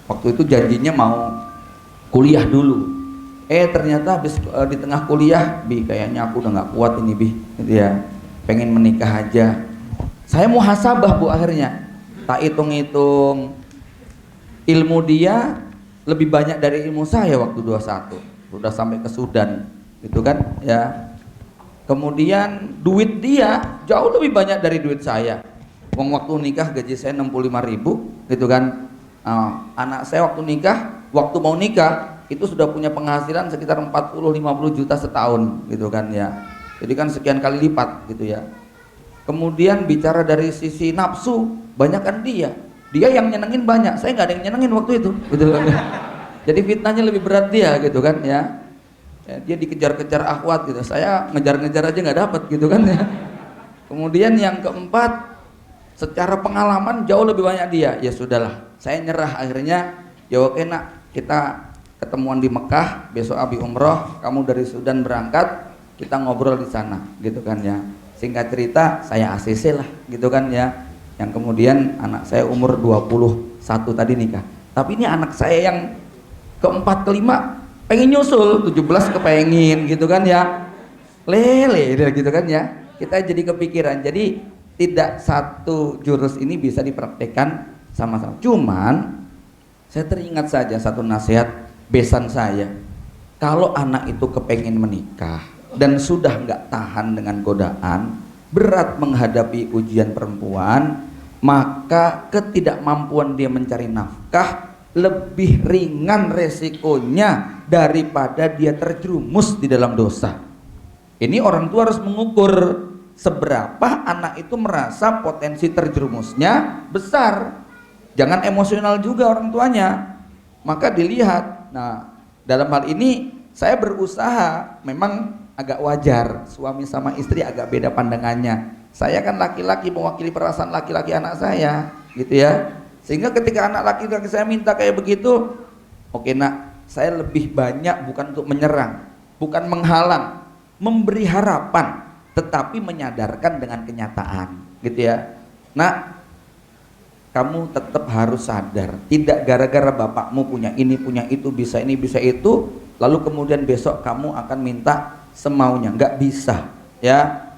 Waktu itu janjinya mau kuliah dulu. Ternyata habis di tengah kuliah, Bi, kayaknya aku udah nggak kuat ini, Bi, gitu ya. Pengen menikah aja. Saya muhasabah, Bu, akhirnya. Tak hitung-hitung, ilmu dia lebih banyak dari ilmu saya waktu 21. Udah sampai ke Sudan, gitu kan, ya. Kemudian duit dia jauh lebih banyak dari duit saya. Waktu nikah gaji saya 65.000, gitu kan. Anak saya waktu mau nikah itu sudah punya penghasilan sekitar 40-50 juta setahun, gitu kan ya. Jadi kan sekian kali lipat, gitu ya. Kemudian bicara dari sisi nafsu, banyak kan dia yang nyenengin banyak, saya nggak ada yang nyenengin waktu itu, gitu kan. Jadi fitnahnya lebih berat dia, gitu kan ya. Dia dikejar-kejar akhwat gitu, saya ngejar-ngejar aja nggak dapat, gitu kan ya. Kemudian yang keempat, secara pengalaman jauh lebih banyak dia. Ya sudahlah, saya nyerah akhirnya. Ya oke nak, kita ketemuan di Mekah, besok Abi umroh, kamu dari Sudan berangkat, kita ngobrol di sana, gitu kan ya. Singkat cerita, saya ACC lah, gitu kan ya. Yang kemudian anak saya umur 21 tadi nikah. Tapi ini anak saya yang keempat, kelima pengen nyusul, 17 kepengen, gitu kan ya. Lele, gitu kan ya. Kita jadi kepikiran. Jadi tidak satu jurus ini bisa dipraktekkan sama-sama. Cuman saya teringat saja satu nasihat besan saya, kalau anak itu kepengen menikah dan sudah nggak tahan dengan godaan, berat menghadapi ujian perempuan, maka ketidakmampuan dia mencari nafkah lebih ringan resikonya daripada dia terjerumus di dalam dosa. Ini orang tua harus mengukur seberapa anak itu merasa potensi terjerumusnya besar. Jangan emosional juga orang tuanya, maka dilihat. Nah, dalam hal ini saya berusaha, memang agak wajar, suami sama istri agak beda pandangannya. Saya kan laki-laki, mewakili perasaan laki-laki anak saya, gitu ya. Sehingga ketika anak laki-laki saya minta kayak begitu, oke nak, saya lebih banyak bukan untuk menyerang, bukan menghalang, memberi harapan, tetapi menyadarkan dengan kenyataan, gitu ya. Nak, kamu tetap harus sadar, tidak gara-gara bapakmu punya ini, punya itu, bisa ini, bisa itu, lalu kemudian besok kamu akan minta semaunya, nggak bisa, ya.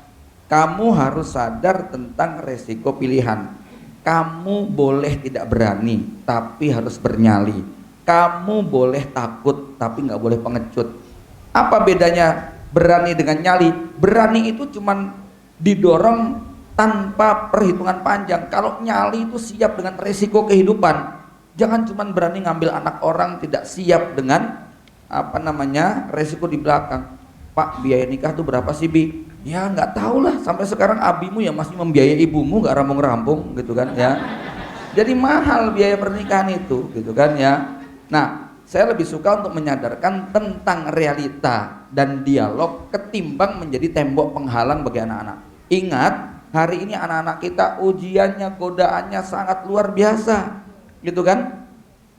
Kamu harus sadar tentang resiko pilihan. Kamu boleh tidak berani, tapi harus bernyali. Kamu boleh takut, tapi nggak boleh pengecut. Apa bedanya berani dengan nyali? Berani itu cuman didorong tanpa perhitungan panjang. Kalau nyali itu siap dengan resiko kehidupan. Jangan cuma berani ngambil anak orang, tidak siap dengan resiko di belakang. Pak, biaya nikah tuh berapa sih, Bi? Ya nggak tahu lah, sampai sekarang abimu yang masih membiayai ibumu nggak rampung-rampung, gitu kan ya. Jadi mahal biaya pernikahan itu, gitu kan ya. Nah, saya lebih suka untuk menyadarkan tentang realita dan dialog ketimbang menjadi tembok penghalang bagi anak-anak. Ingat, hari ini anak-anak kita ujiannya, godaannya sangat luar biasa, gitu kan?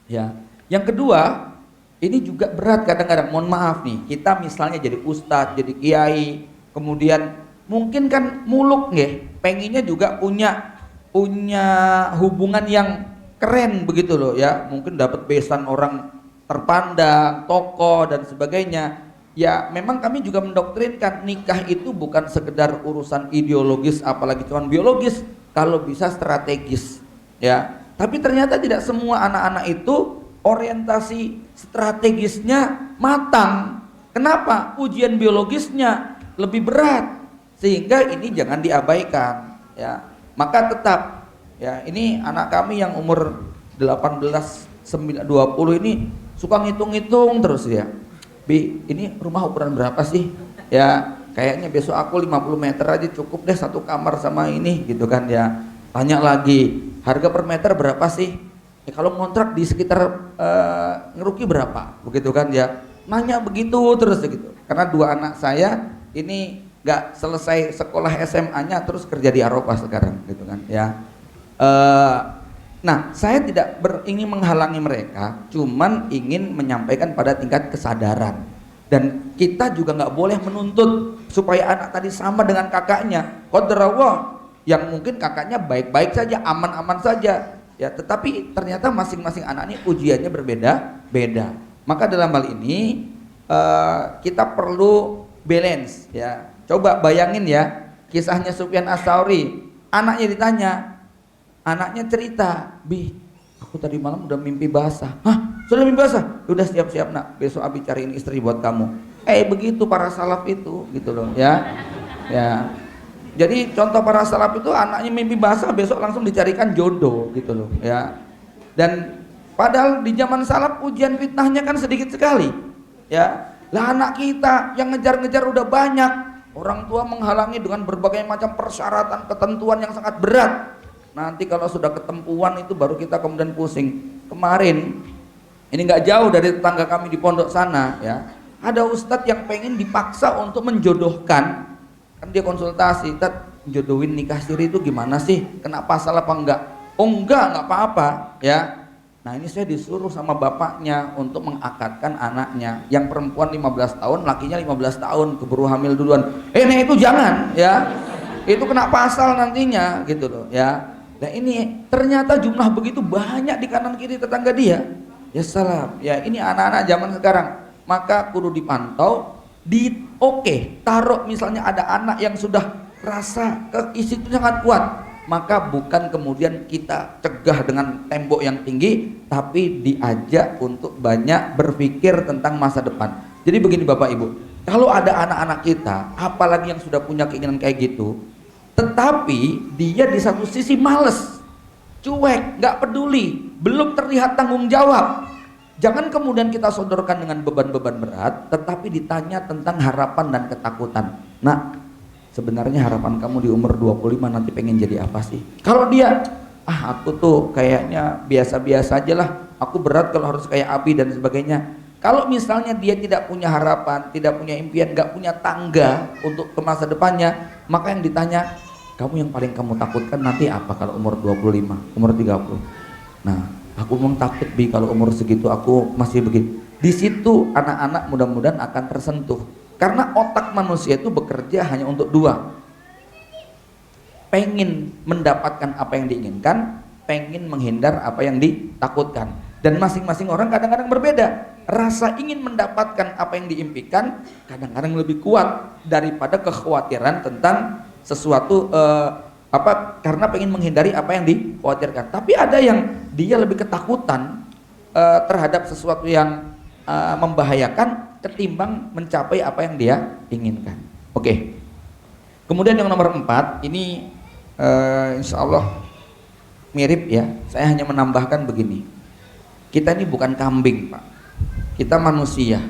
Ya. Yang kedua, ini juga berat kadang-kadang. Mohon maaf nih, kita misalnya jadi ustadz, jadi kiai, kemudian mungkin kan muluk nggih, pengennya juga punya hubungan yang keren begitu loh ya. Mungkin dapat besan orang terpandang, tokoh dan sebagainya. Ya memang kami juga mendoktrinkan nikah itu bukan sekedar urusan ideologis, apalagi cuma biologis, kalau bisa strategis ya. Tapi ternyata tidak semua anak-anak itu orientasi strategisnya matang. Kenapa? Ujian biologisnya lebih berat, sehingga ini jangan diabaikan ya. Maka tetap ya, ini anak kami yang umur 18, 20 ini suka ngitung-ngitung terus ya. Bi, ini rumah ukuran berapa sih? Ya, kayaknya besok aku 50 meter aja cukup deh, satu kamar sama ini, gitu kan ya. Tanya lagi, harga per meter berapa sih? Ya, kalau ngontrak di sekitar Ngeruki berapa? Begitu kan ya. Nanya begitu terus gitu. Karena dua anak saya ini nggak selesai sekolah SMA-nya terus kerja di Eropa sekarang, gitu kan ya. Nah, saya tidak ingin menghalangi mereka, cuman ingin menyampaikan pada tingkat kesadaran. Dan kita juga nggak boleh menuntut supaya anak tadi sama dengan kakaknya. Qadarullah, yang mungkin kakaknya baik-baik saja, aman-aman saja. ya, tetapi ternyata masing-masing anak ini ujiannya berbeda-beda. Maka dalam hal ini kita perlu balance ya. Coba bayangin ya, kisahnya Sufyan Ats-Tsauri, anaknya ditanya, anaknya cerita, "Bi, aku tadi malam udah mimpi basah." "Hah? Sudah mimpi basah? Udah siap-siap nak, besok Abi cariin istri buat kamu." Begitu para salaf itu gitu loh ya. Ya. Jadi contoh para salaf itu anaknya mimpi basah, besok langsung dicarikan jodoh gitu loh ya. Dan padahal di zaman salaf ujian fitnahnya kan sedikit sekali ya. Lah anak kita yang ngejar-ngejar udah banyak, orang tua menghalangi dengan berbagai macam persyaratan, ketentuan yang sangat berat. Nanti kalau sudah ketempuan itu baru kita kemudian pusing. Kemarin ini nggak jauh dari tetangga kami di pondok sana ya, ada ustadz yang pengen dipaksa untuk menjodohkan. Kan dia konsultasi, "Tat, jodohin nikah siri itu gimana sih? Kena pasal apa enggak?" "Oh enggak apa-apa ya." Nah ini saya disuruh sama bapaknya untuk mengakadkan anaknya, yang perempuan 15 tahun, lakinya 15 tahun, keburu hamil duluan. Nah itu jangan ya, itu kena pasal nantinya gitu loh ya. Nah ini ternyata jumlah begitu banyak di kanan kiri tetangga dia. Ya salam, ya ini anak-anak zaman sekarang. Maka kudu dipantau, taruh misalnya ada anak yang sudah rasa keisi itu sangat kuat, maka bukan kemudian kita cegah dengan tembok yang tinggi, tapi diajak untuk banyak berpikir tentang masa depan. Jadi begini Bapak Ibu, kalau ada anak-anak kita, apalagi yang sudah punya keinginan kayak gitu, tetapi dia di satu sisi males, cuek, nggak peduli, belum terlihat tanggung jawab, jangan kemudian kita sodorkan dengan beban-beban berat, tetapi ditanya tentang harapan dan ketakutan. Nah, sebenarnya harapan kamu di umur 25 nanti pengen jadi apa sih? Kalau dia, aku tuh kayaknya biasa-biasa aja lah, aku berat kalau harus kayak Abi dan sebagainya. Kalau misalnya dia tidak punya harapan, tidak punya impian, nggak punya tangga untuk ke masa depannya, maka yang ditanya, kamu yang paling kamu takutkan nanti apa kalau umur 25, umur 30? Nah, aku memang takut Bi kalau umur segitu aku masih begini. Di situ anak-anak mudah-mudahan akan tersentuh. Karena otak manusia itu bekerja hanya untuk dua. Pengen mendapatkan apa yang diinginkan, pengen menghindar apa yang ditakutkan. Dan masing-masing orang kadang-kadang berbeda. Rasa ingin mendapatkan apa yang diimpikan kadang-kadang lebih kuat daripada kekhawatiran tentang sesuatu karena pengen menghindari apa yang dikhawatirkan. Tapi ada yang dia lebih ketakutan terhadap sesuatu yang membahayakan ketimbang mencapai apa yang dia inginkan. Oke. Kemudian yang nomor 4 ini insya Allah mirip ya. Saya hanya menambahkan begini. Kita ini bukan kambing Pak. Kita manusia.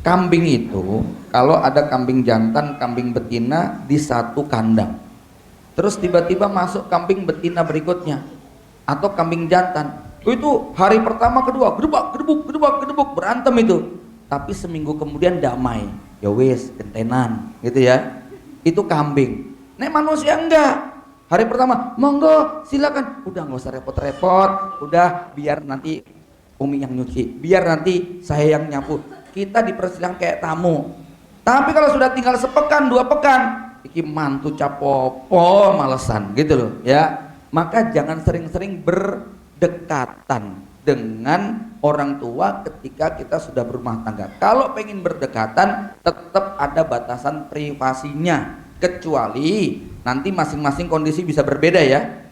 Kambing itu kalau ada kambing jantan, kambing betina di satu kandang. Terus tiba-tiba masuk kambing betina berikutnya atau kambing jantan. Itu hari pertama kedua gedebuk berantem itu. Tapi seminggu kemudian damai. Ya wis, gentenan gitu ya. Itu kambing. Nek manusia enggak. Hari pertama, monggo silakan. Udah nggak usah repot-repot. Udah biar nanti Umi yang nyuci. Biar nanti saya yang nyapu. Kita dipersilakan kayak tamu. Tapi kalau sudah tinggal sepekan, 2 pekan, iki mantu capopo malesan gitu loh ya. Maka jangan sering-sering berdekatan dengan orang tua ketika kita sudah berumah tangga. Kalau pengen berdekatan, tetap ada batasan privasinya. Kecuali nanti masing-masing kondisi bisa berbeda ya.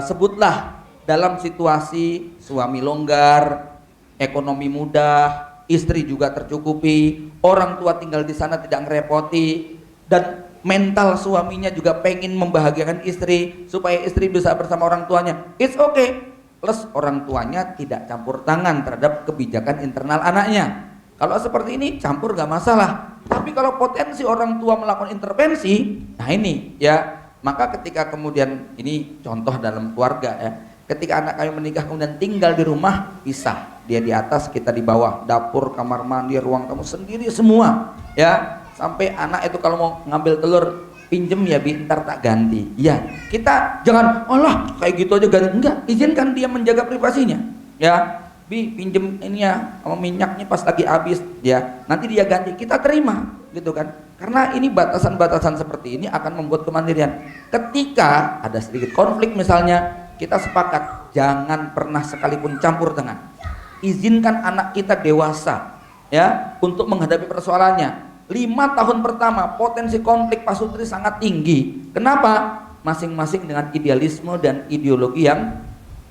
Sebutlah dalam situasi suami longgar, ekonomi mudah, istri juga tercukupi, orang tua tinggal di sana tidak ngerepoti, dan mental suaminya juga pengen membahagiakan istri supaya istri bisa bersama orang tuanya. It's okay. Plus orang tuanya tidak campur tangan terhadap kebijakan internal anaknya. Kalau seperti ini campur gak masalah. Tapi kalau potensi orang tua melakukan intervensi, nah ini ya. Maka ketika kemudian ini contoh dalam keluarga ya. Ketika anak kami menikah kemudian tinggal di rumah, pisah. Dia di atas, kita di bawah. Dapur, kamar mandi, ruang tamu sendiri semua. Ya, sampai anak itu kalau mau ngambil telur, pinjem ya Bi, ntar tak ganti. Ya, kita jangan, Allah kayak gitu aja ganti. Enggak, izinkan dia menjaga privasinya. Ya, Bi pinjem ini ya, minyaknya pas lagi habis. Ya, nanti dia ganti. Kita terima, gitu kan? Karena ini batasan-batasan seperti ini akan membuat kemandirian. Ketika ada sedikit konflik misalnya, kita sepakat jangan pernah sekalipun campur tangan. Izinkan anak kita dewasa ya untuk menghadapi persoalannya. 5 tahun pertama potensi konflik Pak Sutri sangat tinggi. Kenapa? Masing-masing dengan idealisme dan ideologi yang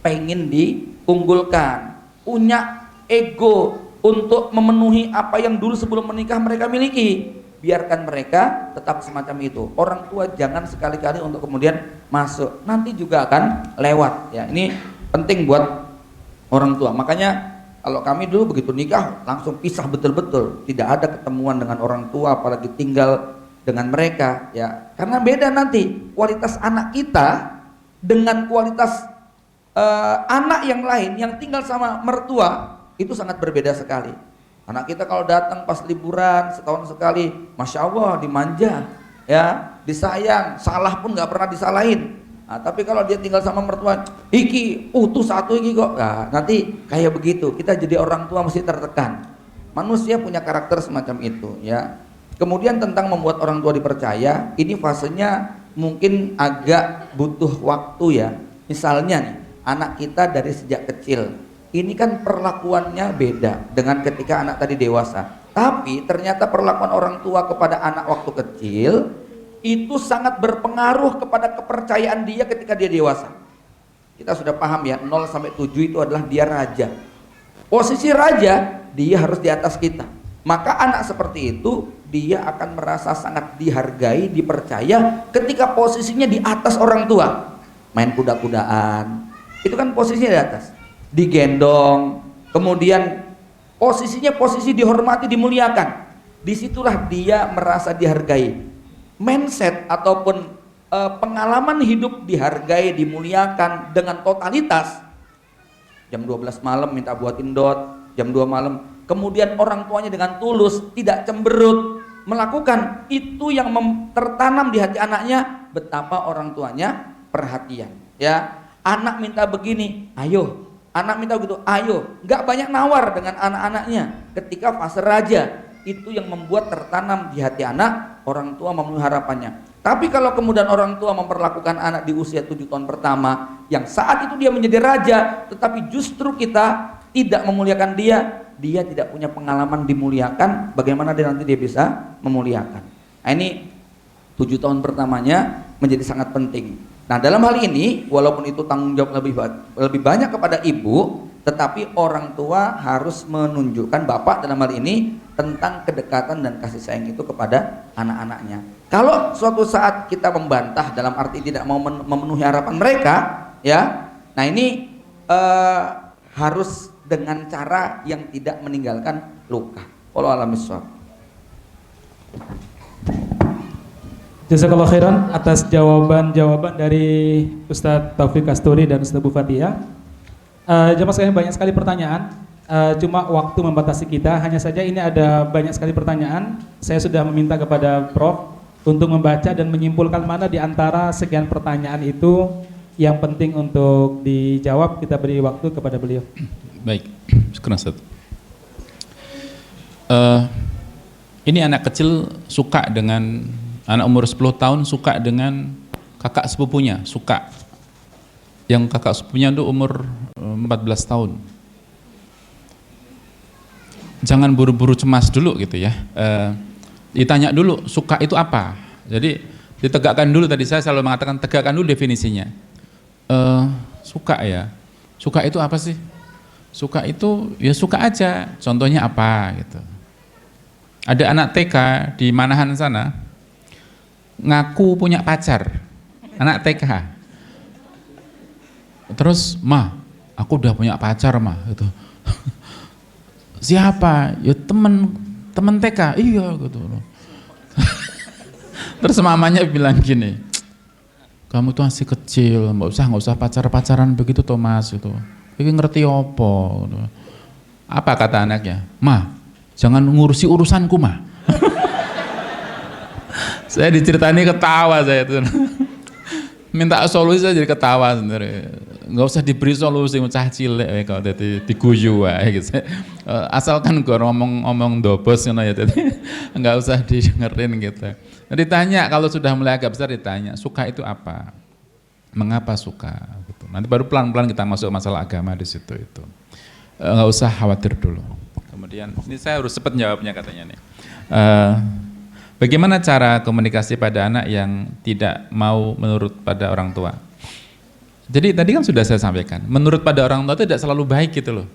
pengen diunggulkan, punya ego untuk memenuhi apa yang dulu sebelum menikah mereka miliki. Biarkan mereka tetap semacam itu. Orang tua jangan sekali-kali untuk kemudian masuk, nanti juga akan lewat ya. Ini penting buat orang tua. Makanya kalau kami dulu begitu nikah langsung pisah betul-betul, tidak ada ketemuan dengan orang tua, apalagi tinggal dengan mereka ya, karena beda nanti kualitas anak kita dengan kualitas anak yang lain yang tinggal sama mertua itu sangat berbeda sekali. Anak kita kalau datang pas liburan setahun sekali, masya Allah dimanja ya, disayang, salah pun nggak pernah disalahin. Nah, tapi kalau dia tinggal sama mertua, iki utuh satu iki kok, nah, nanti kayak begitu. Kita jadi orang tua mesti tertekan. Manusia punya karakter semacam itu ya. Kemudian tentang membuat orang tua dipercaya, ini fasenya mungkin agak butuh waktu ya. Misalnya nih, anak kita dari sejak kecil, ini kan perlakuannya beda dengan ketika anak tadi dewasa. Tapi ternyata perlakuan orang tua kepada anak waktu kecil itu sangat berpengaruh kepada kepercayaan dia ketika dia dewasa. Kita sudah paham ya, 0 sampai 7 itu adalah dia raja. Posisi raja, dia harus di atas kita. Maka anak seperti itu, dia akan merasa sangat dihargai, dipercaya ketika posisinya di atas orang tua. Main kuda-kudaan, itu kan posisinya di atas. Digendong, kemudian posisinya posisi dihormati, dimuliakan. Disitulah dia merasa dihargai. Mindset ataupun pengalaman hidup dihargai, dimuliakan dengan totalitas. Jam 12 malam minta buatin dot, jam 2 malam. Kemudian orang tuanya dengan tulus, tidak cemberut melakukan itu yang tertanam di hati anaknya, betapa orang tuanya perhatian. Ya, anak minta begini, ayo. Anak minta begitu, ayo. Nggak banyak nawar dengan anak-anaknya ketika fase raja. Itu yang membuat tertanam di hati anak, orang tua memenuhi harapannya. Tapi kalau kemudian orang tua memperlakukan anak di usia 7 tahun pertama, yang saat itu dia menjadi raja, tetapi justru kita tidak memuliakan dia, dia tidak punya pengalaman dimuliakan, bagaimana dia nanti dia bisa memuliakan. Nah, ini 7 tahun pertamanya menjadi sangat penting. Nah, dalam hal ini, walaupun itu tanggung jawab lebih banyak kepada ibu, tetapi orang tua harus menunjukkan, bapak dalam hal ini, tentang kedekatan dan kasih sayang itu kepada anak-anaknya. Kalau suatu saat kita membantah dalam arti tidak mau memenuhi harapan mereka, ya, nah ini harus dengan cara yang tidak meninggalkan luka. Wallahu a'lam bishawab. Jazakallah khairan atas jawaban-jawaban dari Ustadz Taufik Kasturi dan Ustadz Bu Fathia. Jemaah sekalian, banyak sekali pertanyaan, cuma waktu membatasi kita. Hanya saja ini ada banyak sekali pertanyaan. Saya sudah meminta kepada Prof untuk membaca dan menyimpulkan mana di antara sekian pertanyaan itu yang penting untuk dijawab. Kita beri waktu kepada beliau. Baik, sekarang Ustaz. Ini anak kecil suka dengan, anak umur 10 tahun suka dengan kakak sepupunya, suka. Yang kakak sepupunya itu umur 14 tahun. Jangan buru-buru cemas dulu gitu ya. Ditanya dulu suka itu apa. Jadi ditegakkan dulu, tadi saya selalu mengatakan tegakkan dulu definisinya. Suka ya. Suka itu apa sih? Suka itu ya suka aja. Contohnya apa gitu. Ada anak TK di Manahan sana ngaku punya pacar. Anak TK. Terus, "Ma, aku udah punya pacar, Ma." Gitu. Siapa? Ya temen TK. Iya gitu. Terus mamanya bilang gini, "Kamu tuh masih kecil, nggak usah pacaran begitu, Thomas gitu. Ini ngerti apa?" Gitu. Apa kata anaknya? "Ma, jangan ngurusi urusanku, Ma." Saya diceritani ketawa saya tuh. Minta solusi saya jadi ketawa sendiri. Nggak usah diberi solusi, cah cilik kalau jadi diguyu wae gitu. Asalkan gue ngomong dobos ngono ya, jadi nggak usah didengerin gitu. Ditanya kalau sudah mulai agak besar ditanya, suka itu apa? Mengapa suka? Gitu. Nanti baru pelan-pelan kita masuk masalah agama di situ itu. Nggak usah khawatir dulu. Kemudian ini saya harus cepat jawabnya katanya nih. Bagaimana cara komunikasi pada anak yang tidak mau menurut pada orang tua? Jadi tadi kan sudah saya sampaikan, menurut pada orang tua itu tidak selalu baik gitu loh.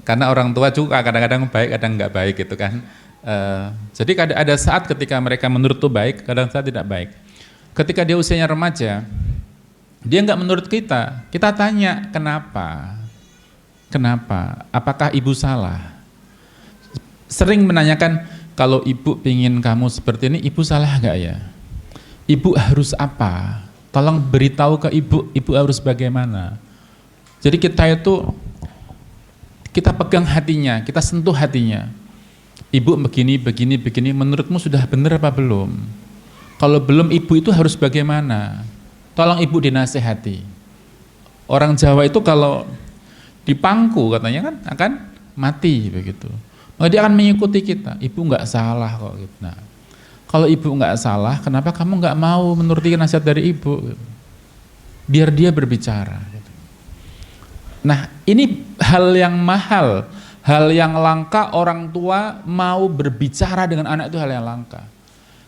Karena orang tua juga kadang-kadang baik, kadang nggak baik gitu kan. Jadi ada saat ketika mereka menurut itu baik, kadang saat tidak baik. Ketika dia usianya remaja, dia nggak menurut kita tanya kenapa? Kenapa? Apakah ibu salah? Sering menanyakan, kalau ibu pingin kamu seperti ini, ibu salah nggak ya? Ibu harus apa? Tolong beritahu ke ibu harus bagaimana? Jadi kita pegang hatinya, kita sentuh hatinya. Ibu begini, menurutmu sudah benar apa belum? Kalau belum, ibu itu harus bagaimana? Tolong ibu dinasehati. Orang Jawa itu kalau dipangku katanya kan akan mati begitu. Maka dia akan mengikuti kita. Ibu nggak salah kok. Nah, kalau ibu nggak salah, kenapa kamu nggak mau menuruti nasihat dari ibu? Biar dia berbicara. Nah, ini hal yang mahal, hal yang langka. Orang tua mau berbicara dengan anak itu hal yang langka.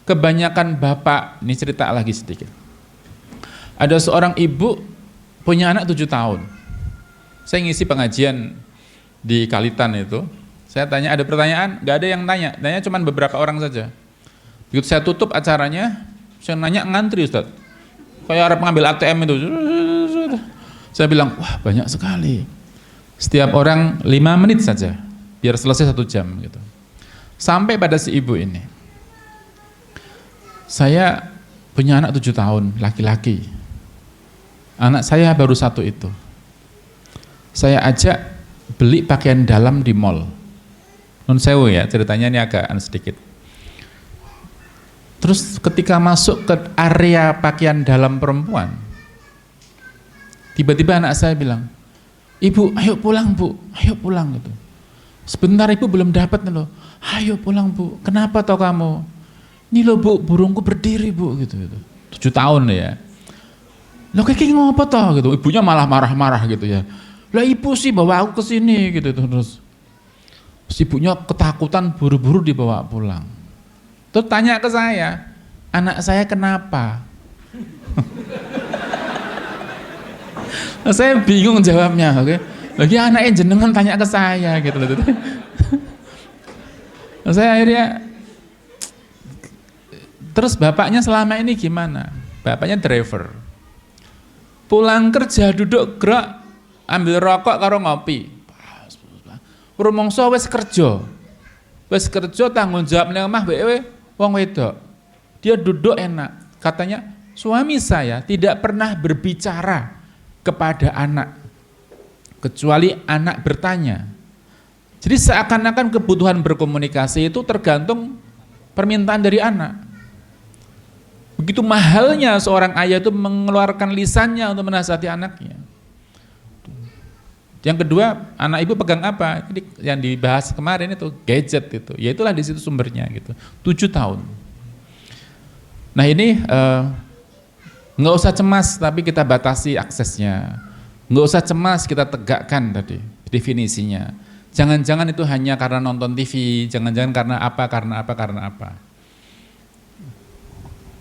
Kebanyakan bapak, ini cerita lagi sedikit. Ada seorang ibu punya anak 7 tahun. Saya ngisi pengajian di Kalitan itu. Saya tanya, ada pertanyaan? Gak ada yang tanya cuma beberapa orang saja. Begitu saya tutup acaranya, saya nanya ngantri Ustaz. Kayak harap ngambil ATM itu. Saya bilang, wah banyak sekali. Setiap orang 5 menit saja, biar selesai 1 jam gitu. Sampai pada si ibu ini. Saya punya anak 7 tahun, laki-laki. Anak saya baru 1 itu. Saya ajak beli pakaian dalam di mall. Nun sewu ya, ceritanya ini agak sedikit. Terus ketika masuk ke area pakaian dalam perempuan, tiba-tiba anak saya bilang, ibu ayo pulang bu, ayo pulang gitu. Sebentar ibu belum dapat loh, ayo pulang bu, kenapa toh kamu? Ini loh bu, burungku berdiri bu gitu. 7 tahun ya. Loh kayak ngopo toh gitu, ibunya malah marah-marah gitu ya. Lah ibu sih bawa aku ke sini gitu terus. Ibunya ketakutan, buru-buru dibawa pulang. Terus tanya ke saya, anak saya kenapa? Saya bingung jawabnya, oke? Lagi anaknya jenengan tanya ke saya gitu loh. Saya akhirnya, terus bapaknya selama ini gimana? Bapaknya driver. Pulang kerja duduk gerak, ambil rokok karo ngopi. Rumangsa wis kerja tanggung jawab nang omah wae wong wedok. Dia duduk enak. Katanya, suami saya tidak pernah berbicara kepada anak kecuali anak bertanya. Jadi seakan-akan kebutuhan berkomunikasi itu tergantung permintaan dari anak. Begitu mahalnya seorang ayah itu mengeluarkan lisannya untuk menasihati anaknya. Yang kedua, anak ibu pegang apa? Yang dibahas kemarin itu gadget itu. Ya itulah di situ sumbernya gitu. 7 tahun. Nah ini nggak usah cemas, tapi kita batasi aksesnya. Nggak usah cemas, kita tegakkan tadi definisinya. Jangan-jangan itu hanya karena nonton TV, jangan-jangan karena apa.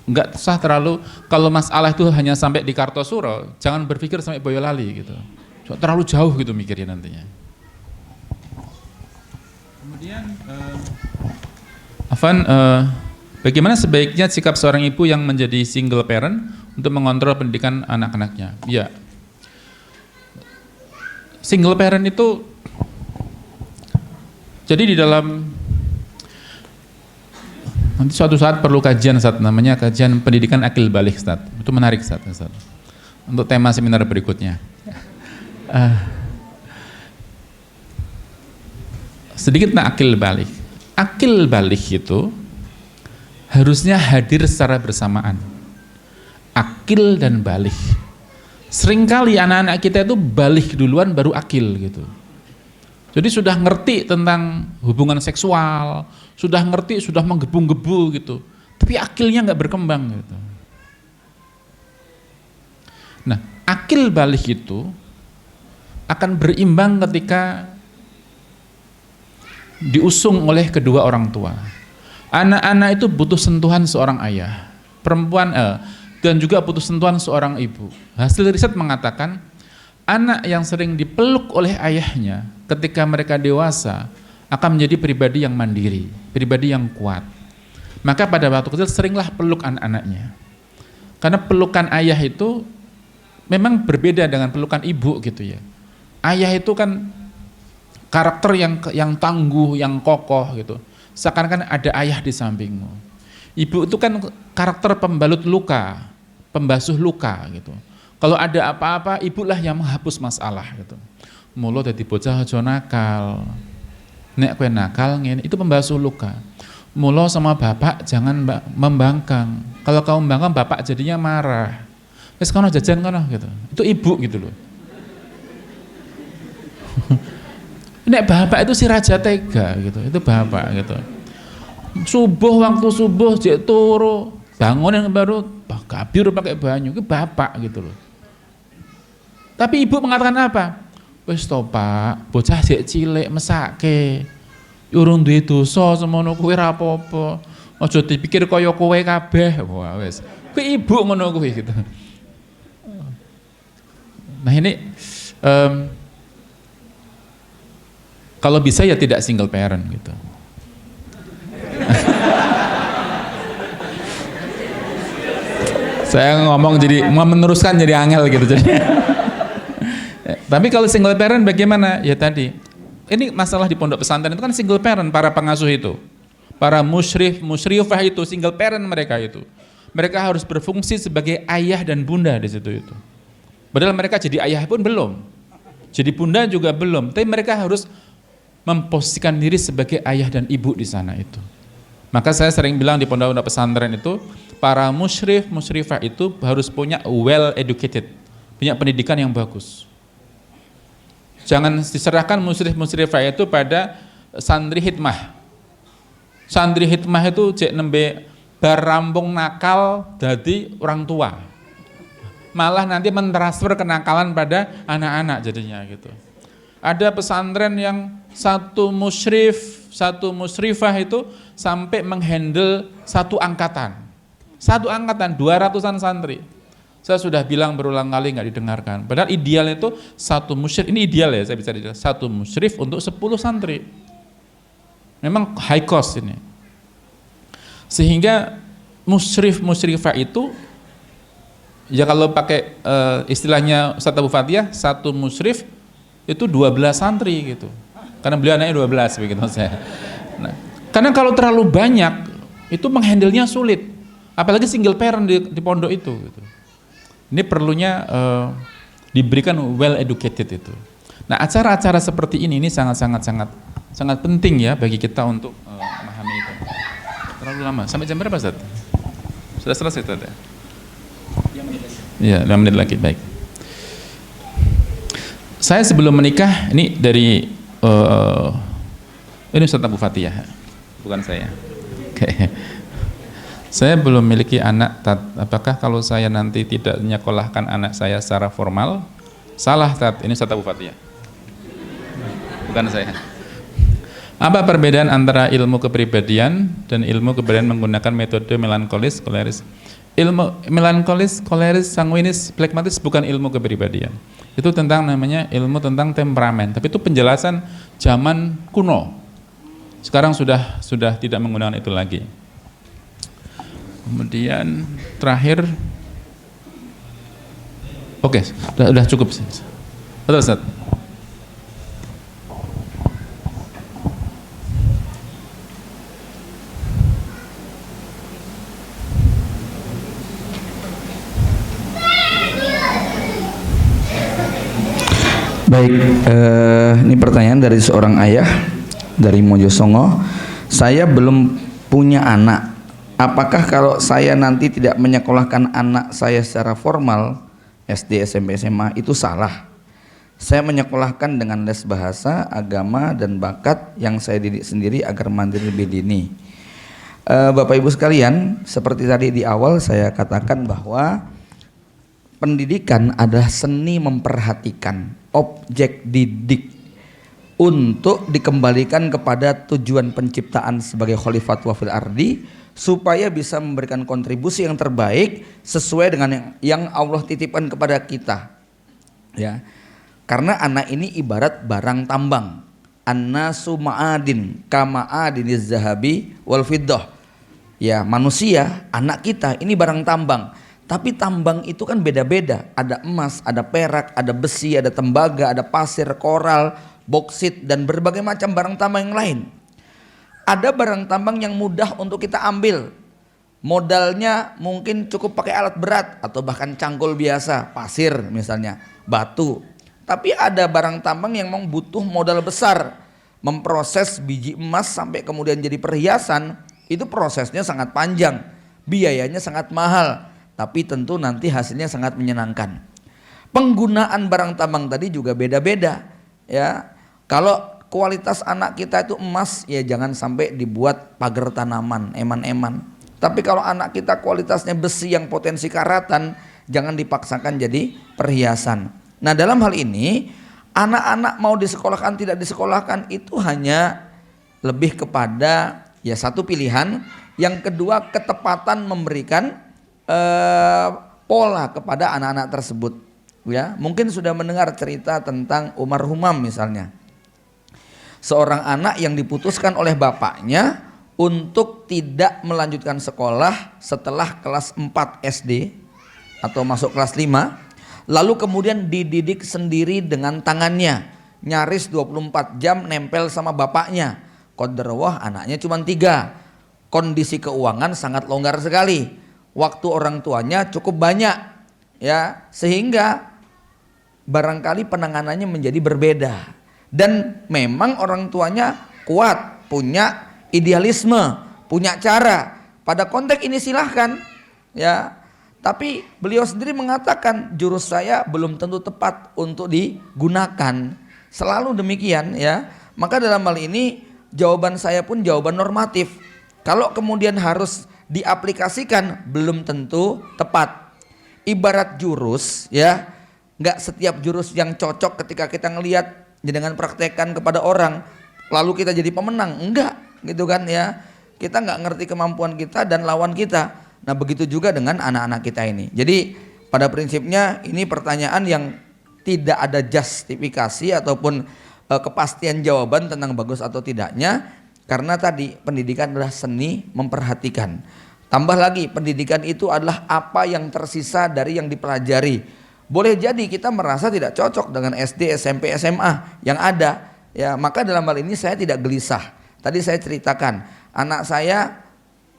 Nggak usah terlalu, kalau masalah itu hanya sampai di Kartosuro, jangan berpikir sampai Boyolali gitu. Terlalu jauh gitu mikirnya nantinya. Kemudian bagaimana sebaiknya sikap seorang ibu yang menjadi single parent untuk mengontrol pendidikan anak-anaknya? Ya, single parent itu jadi di dalam nanti suatu saat perlu kajian Ustaz, namanya kajian pendidikan akil balik Ustaz. Itu menarik Ustaz. Untuk tema seminar berikutnya. Sedikit tentang akil balik. Akil balik itu harusnya hadir secara bersamaan. Akil dan balik. Seringkali anak-anak kita itu balik duluan baru akil gitu. Jadi sudah ngerti tentang hubungan seksual, sudah ngerti, sudah menggebu-gebu gitu. Tapi akilnya nggak berkembang gitu. Nah, akil balik itu akan berimbang ketika diusung oleh kedua orang tua. Anak-anak itu butuh sentuhan seorang ayah, perempuan dan juga butuh sentuhan seorang ibu. Hasil riset mengatakan anak yang sering dipeluk oleh ayahnya ketika mereka dewasa akan menjadi pribadi yang mandiri, pribadi yang kuat. Maka pada waktu kecil seringlah peluk anak-anaknya. Karena pelukan ayah itu memang berbeda dengan pelukan ibu gitu ya. Ayah itu kan karakter yang tangguh, yang kokoh gitu. Seakan-akan ada ayah di sampingmu. Ibu itu kan karakter pembalut luka, pembasuh luka gitu. Kalau ada apa-apa, ibulah yang menghapus masalah gitu. Mula dadi bocah aja nakal. Nek kowe nakal ngene, itu pembasuh luka. Mula sama bapak jangan membangkang. Kalau kamu membangkang, bapak jadinya marah. Wis kono jajan kono gitu. Itu ibu gitu loh. Nek bapak itu si raja tega gitu. Itu bapak gitu. Waktu subuh jek turu, bangun yang baru kabur pakai banyu, itu bapak gitu loh. Tapi ibu mengatakan apa? Wis to Pak, bocah jek cilik mesake. Urung duwe dosa semono kuwi ra apa-apa. Aja dipikir kaya kowe kabeh. Wah wis. Kuwi ibu ngono kuwi gitu. Nah ini kalau bisa ya tidak single parent gitu. Saya ngomong jadi mau meneruskan jadi angel gitu jadi. Tapi kalau single parent bagaimana? Ya tadi, ini masalah di pondok pesantren itu kan single parent para pengasuh itu, para musyrifah itu single parent mereka itu. Mereka harus berfungsi sebagai ayah dan bunda di situ itu. Padahal mereka jadi ayah pun belum, jadi bunda juga belum. Tapi mereka harus memposisikan diri sebagai ayah dan ibu di sana itu. Maka saya sering bilang di pondok pesantren itu, para musyrifah itu harus punya well educated, punya pendidikan yang bagus. Jangan diserahkan musyrifah itu pada santri hikmah. Santri hikmah itu cek nembe barambung nakal dari orang tua. Malah nanti mentransfer kenakalan pada anak-anak jadinya gitu. Ada pesantren yang satu musyrifah itu sampai menghandle satu angkatan 200-an santri. Saya sudah bilang berulang kali nggak didengarkan. Padahal ideal itu satu musyrif, ini ideal ya saya bisa bilang, satu musyrif untuk 10 santri. Memang high cost ini. Sehingga musyrifah itu ya kalau pakai istilahnya Ustaz Abu Fatihah, satu musyrif itu 12 santri gitu. Karena beliau anaknya 12 begitu saya. Nah, karena kalau terlalu banyak itu menghandle-nya sulit. Apalagi single parent di pondok itu gitu. Ini perlunya diberikan well educated itu. Nah, acara-acara seperti ini sangat penting ya bagi kita untuk memahami itu. Terlalu lama. Sampai jam berapa, Ustaz? Sudah selesai tadi. Iya, 5 menit lagi. Baik. Saya sebelum menikah ini dari ini Ustaz Abu Fatihah, bukan saya. Oke. Saya belum memiliki anak. Apakah kalau saya nanti tidak menyekolahkan anak saya secara formal salah, Tat? Ini Ustaz Abu Fatihah, bukan saya. Apa perbedaan antara ilmu kepribadian dan ilmu kepribadian menggunakan metode melankolis, koleris? Ilmu melankolis, koleris, sanguinis, plekmatis bukan ilmu kepribadian. Itu tentang namanya ilmu tentang temperamen. Tapi itu penjelasan zaman kuno. Sekarang sudah tidak menggunakan itu lagi. Kemudian terakhir, oke, sudah cukup. Betul, Ustaz. Baik, ini pertanyaan dari seorang ayah dari Mojosongo. Saya belum punya anak. Apakah kalau saya nanti tidak menyekolahkan anak saya secara formal SD, SMP, SMA itu salah? Saya menyekolahkan dengan les bahasa, agama, dan bakat yang saya didik sendiri agar mandiri lebih dini. Bapak Ibu sekalian, seperti tadi di awal saya katakan bahwa pendidikan adalah seni memperhatikan objek didik untuk dikembalikan kepada tujuan penciptaan sebagai khalifatul fil ardi, supaya bisa memberikan kontribusi yang terbaik sesuai dengan yang Allah titipkan kepada kita. Ya. Karena anak ini ibarat barang tambang. An-nasu ma'adin kama adiniz zahabi wal fiddah. Ya, manusia, anak kita ini barang tambang. Tapi tambang itu kan beda-beda. Ada emas, ada perak, ada besi, ada tembaga, ada pasir, koral, boksit, dan berbagai macam barang tambang yang lain. Ada barang tambang yang mudah untuk kita ambil. Modalnya mungkin cukup pakai alat berat atau bahkan cangkul biasa, pasir misalnya, batu. Tapi ada barang tambang yang memang butuh modal besar. Memproses biji emas sampai kemudian jadi perhiasan, itu prosesnya sangat panjang, biayanya sangat mahal, tapi tentu nanti hasilnya sangat menyenangkan. Penggunaan barang tambang tadi juga beda-beda, ya. Kalau kualitas anak kita itu emas, ya jangan sampai dibuat pagar tanaman, eman-eman. Tapi kalau anak kita kualitasnya besi yang potensi karatan, jangan dipaksakan jadi perhiasan. Nah, dalam hal ini anak-anak mau disekolahkan tidak disekolahkan itu hanya lebih kepada ya satu pilihan, yang kedua ketepatan memberikan pola kepada anak-anak tersebut. Ya, mungkin sudah mendengar cerita tentang Umar Humam misalnya. Seorang anak yang diputuskan oleh bapaknya untuk tidak melanjutkan sekolah setelah kelas 4 SD atau masuk kelas 5, lalu kemudian dididik sendiri dengan tangannya, nyaris 24 jam nempel sama bapaknya. Qadarullah anaknya cuma 3. Kondisi keuangan sangat longgar sekali. Waktu orang tuanya cukup banyak, ya, sehingga barangkali penanganannya menjadi berbeda. Dan memang orang tuanya kuat, punya idealisme, punya cara. Pada konteks ini silahkan, ya. Tapi beliau sendiri mengatakan jurus saya belum tentu tepat untuk digunakan. Selalu demikian, ya. Maka dalam hal ini jawaban saya pun jawaban normatif. Kalau kemudian harus diaplikasikan belum tentu tepat. Ibarat jurus, ya, nggak setiap jurus yang cocok ketika kita ngelihat dengan praktekkan kepada orang lalu kita jadi pemenang, enggak, gitu kan, ya. Kita nggak ngerti kemampuan kita dan lawan kita. Nah, begitu juga dengan anak-anak kita ini. Jadi pada prinsipnya ini pertanyaan yang tidak ada justifikasi ataupun kepastian jawaban tentang bagus atau tidaknya, karena tadi pendidikan adalah seni memperhatikan. Tambah lagi, pendidikan itu adalah apa yang tersisa dari yang dipelajari. Boleh jadi kita merasa tidak cocok dengan SD, SMP, SMA yang ada, ya. Maka dalam hal ini saya tidak gelisah. Tadi saya ceritakan, anak saya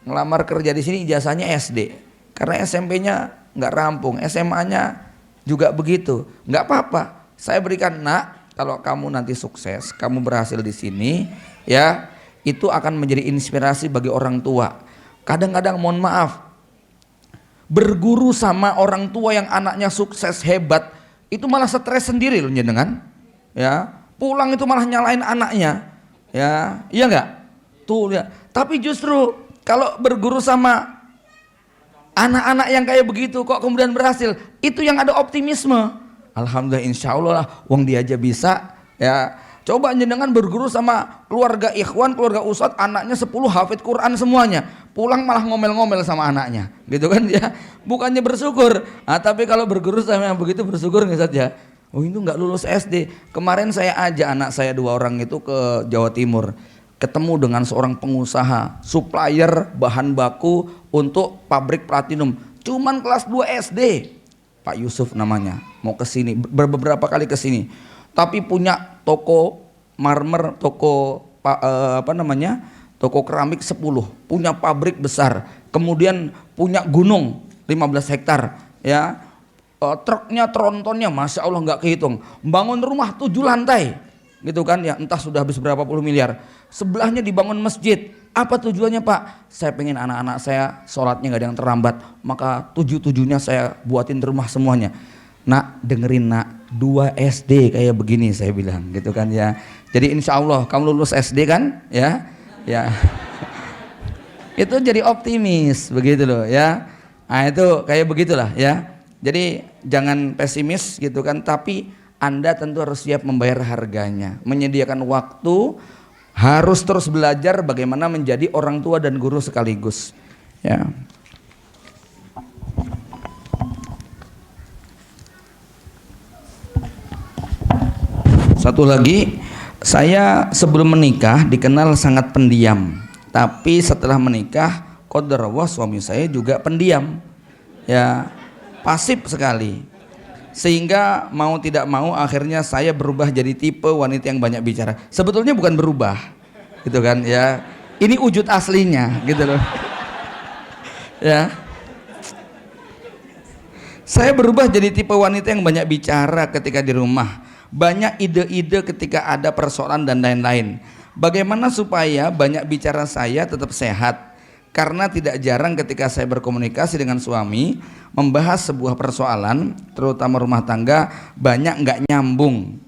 ngelamar kerja di sini ijazahnya SD, karena SMP-nya nggak rampung, SMA-nya juga begitu. Nggak apa-apa, saya berikan, nak, kalau kamu nanti sukses, kamu berhasil di sini, ya, itu akan menjadi inspirasi bagi orang tua. Kadang-kadang mohon maaf, berguru sama orang tua yang anaknya sukses hebat itu malah stres sendiri loh jenengan, ya. Pulang itu malah nyalain anaknya, ya, iya nggak? Tuh ya. Tapi justru kalau berguru sama anak-anak yang kayak begitu kok kemudian berhasil, itu yang ada optimisme. Alhamdulillah, insya Allah lah, wong dia aja bisa, ya. Coba jenengan berguru sama keluarga ikhwan, keluarga ustadz, anaknya 10 hafid Quran semuanya, pulang malah ngomel-ngomel sama anaknya, gitu kan, ya. Bukannya bersyukur. Nah, tapi kalau berguru sama yang begitu bersyukur nggak saja. Oh, itu nggak lulus SD. Kemarin saya ajak anak saya 2 orang itu ke Jawa Timur, ketemu dengan seorang pengusaha supplier bahan baku untuk pabrik platinum, cuman kelas 2 SD. Pak Yusuf namanya, mau ke sini beberapa kali ke sini. Tapi punya toko marmer, toko toko keramik 10, punya pabrik besar, kemudian punya gunung 15 hektar, ya. Truknya, trontonnya, masya Allah nggak kehitung. Bangun rumah 7 lantai, gitu kan, ya, entah sudah habis berapa puluh miliar. Sebelahnya dibangun masjid. Apa tujuannya, Pak? Saya pengen anak-anak saya sholatnya nggak ada yang terlambat, maka 7-7-nya saya buatin di rumah semuanya. Nak, dengerin nak, 2 SD kayak begini, saya bilang, gitu kan, ya. Jadi insya Allah kamu lulus SD kan, ya, ya. Itu jadi optimis begitu loh, ya. Nah, itu kayak begitulah, ya. Jadi jangan pesimis gitu kan, tapi Anda tentu harus siap membayar harganya, menyediakan waktu, harus terus belajar bagaimana menjadi orang tua dan guru sekaligus. Ya. Satu lagi, saya sebelum menikah dikenal sangat pendiam, tapi setelah menikah qadarullah suami saya juga pendiam, ya, pasif sekali, sehingga mau tidak mau akhirnya saya berubah jadi tipe wanita yang banyak bicara. Sebetulnya bukan berubah, gitu kan, ya, ini wujud aslinya, gitu loh. Ya, saya berubah jadi tipe wanita yang banyak bicara ketika di rumah. Banyak ide-ide ketika ada persoalan dan lain-lain. Bagaimana supaya banyak bicara saya tetap sehat? Karena tidak jarang ketika saya berkomunikasi dengan suami, membahas sebuah persoalan, terutama rumah tangga, banyak nggak nyambung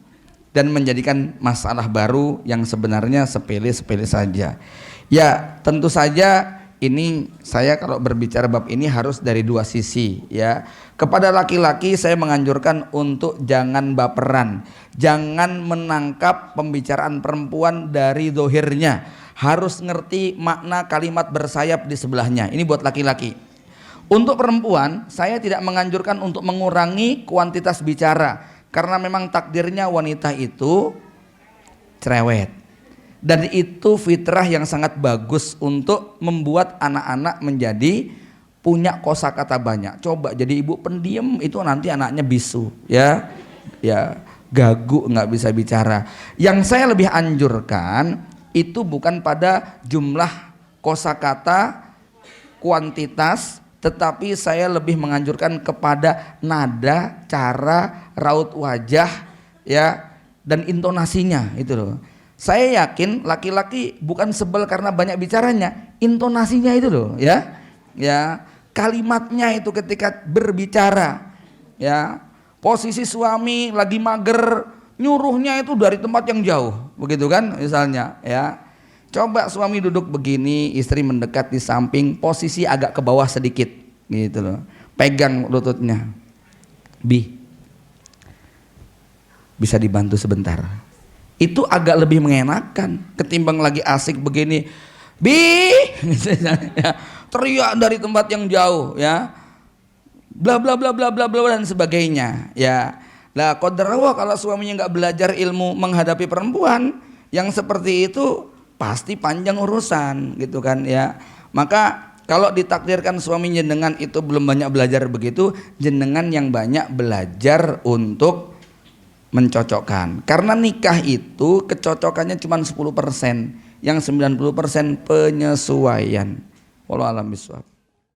dan menjadikan masalah baru yang sebenarnya sepele-sepele saja. Ya, tentu saja ini saya kalau berbicara bab ini harus dari dua sisi, ya. Kepada laki-laki saya menganjurkan untuk jangan baperan, jangan menangkap pembicaraan perempuan dari dohirnya, harus ngerti makna kalimat bersayap di sebelahnya. Ini buat laki-laki. Untuk perempuan saya tidak menganjurkan untuk mengurangi kuantitas bicara, karena memang takdirnya wanita itu cerewet. Dan itu fitrah yang sangat bagus untuk membuat anak-anak menjadi punya kosakata banyak. Coba jadi ibu pendiam itu nanti anaknya bisu, ya, ya, gagu, nggak bisa bicara. Yang saya lebih anjurkan itu bukan pada jumlah kosakata, kuantitas, tetapi saya lebih menganjurkan kepada nada, cara, raut wajah, ya, dan intonasinya itu loh. Saya yakin laki-laki bukan sebel karena banyak bicaranya, intonasinya itu loh, ya, ya, kalimatnya itu ketika berbicara, ya. Posisi suami lagi mager, nyuruhnya itu dari tempat yang jauh, begitu kan, misalnya, ya. Coba suami duduk begini, istri mendekat di samping, posisi agak ke bawah sedikit, gitu loh. Pegang lututnya, bisa dibantu sebentar. Itu agak lebih mengenakan ketimbang lagi asik begini, ya, teriak dari tempat yang jauh, ya, bla bla bla bla bla bla dan sebagainya, ya. Lah qadarullah kalau suaminya nggak belajar ilmu menghadapi perempuan yang seperti itu pasti panjang urusan, gitu kan, ya. Maka kalau ditakdirkan suaminya jenengan itu belum banyak belajar begitu, jenengan yang banyak belajar untuk mencocokkan. Karena nikah itu kecocokannya cuma 10%, yang 90% penyesuaian. Wallahu a'lam bishawab.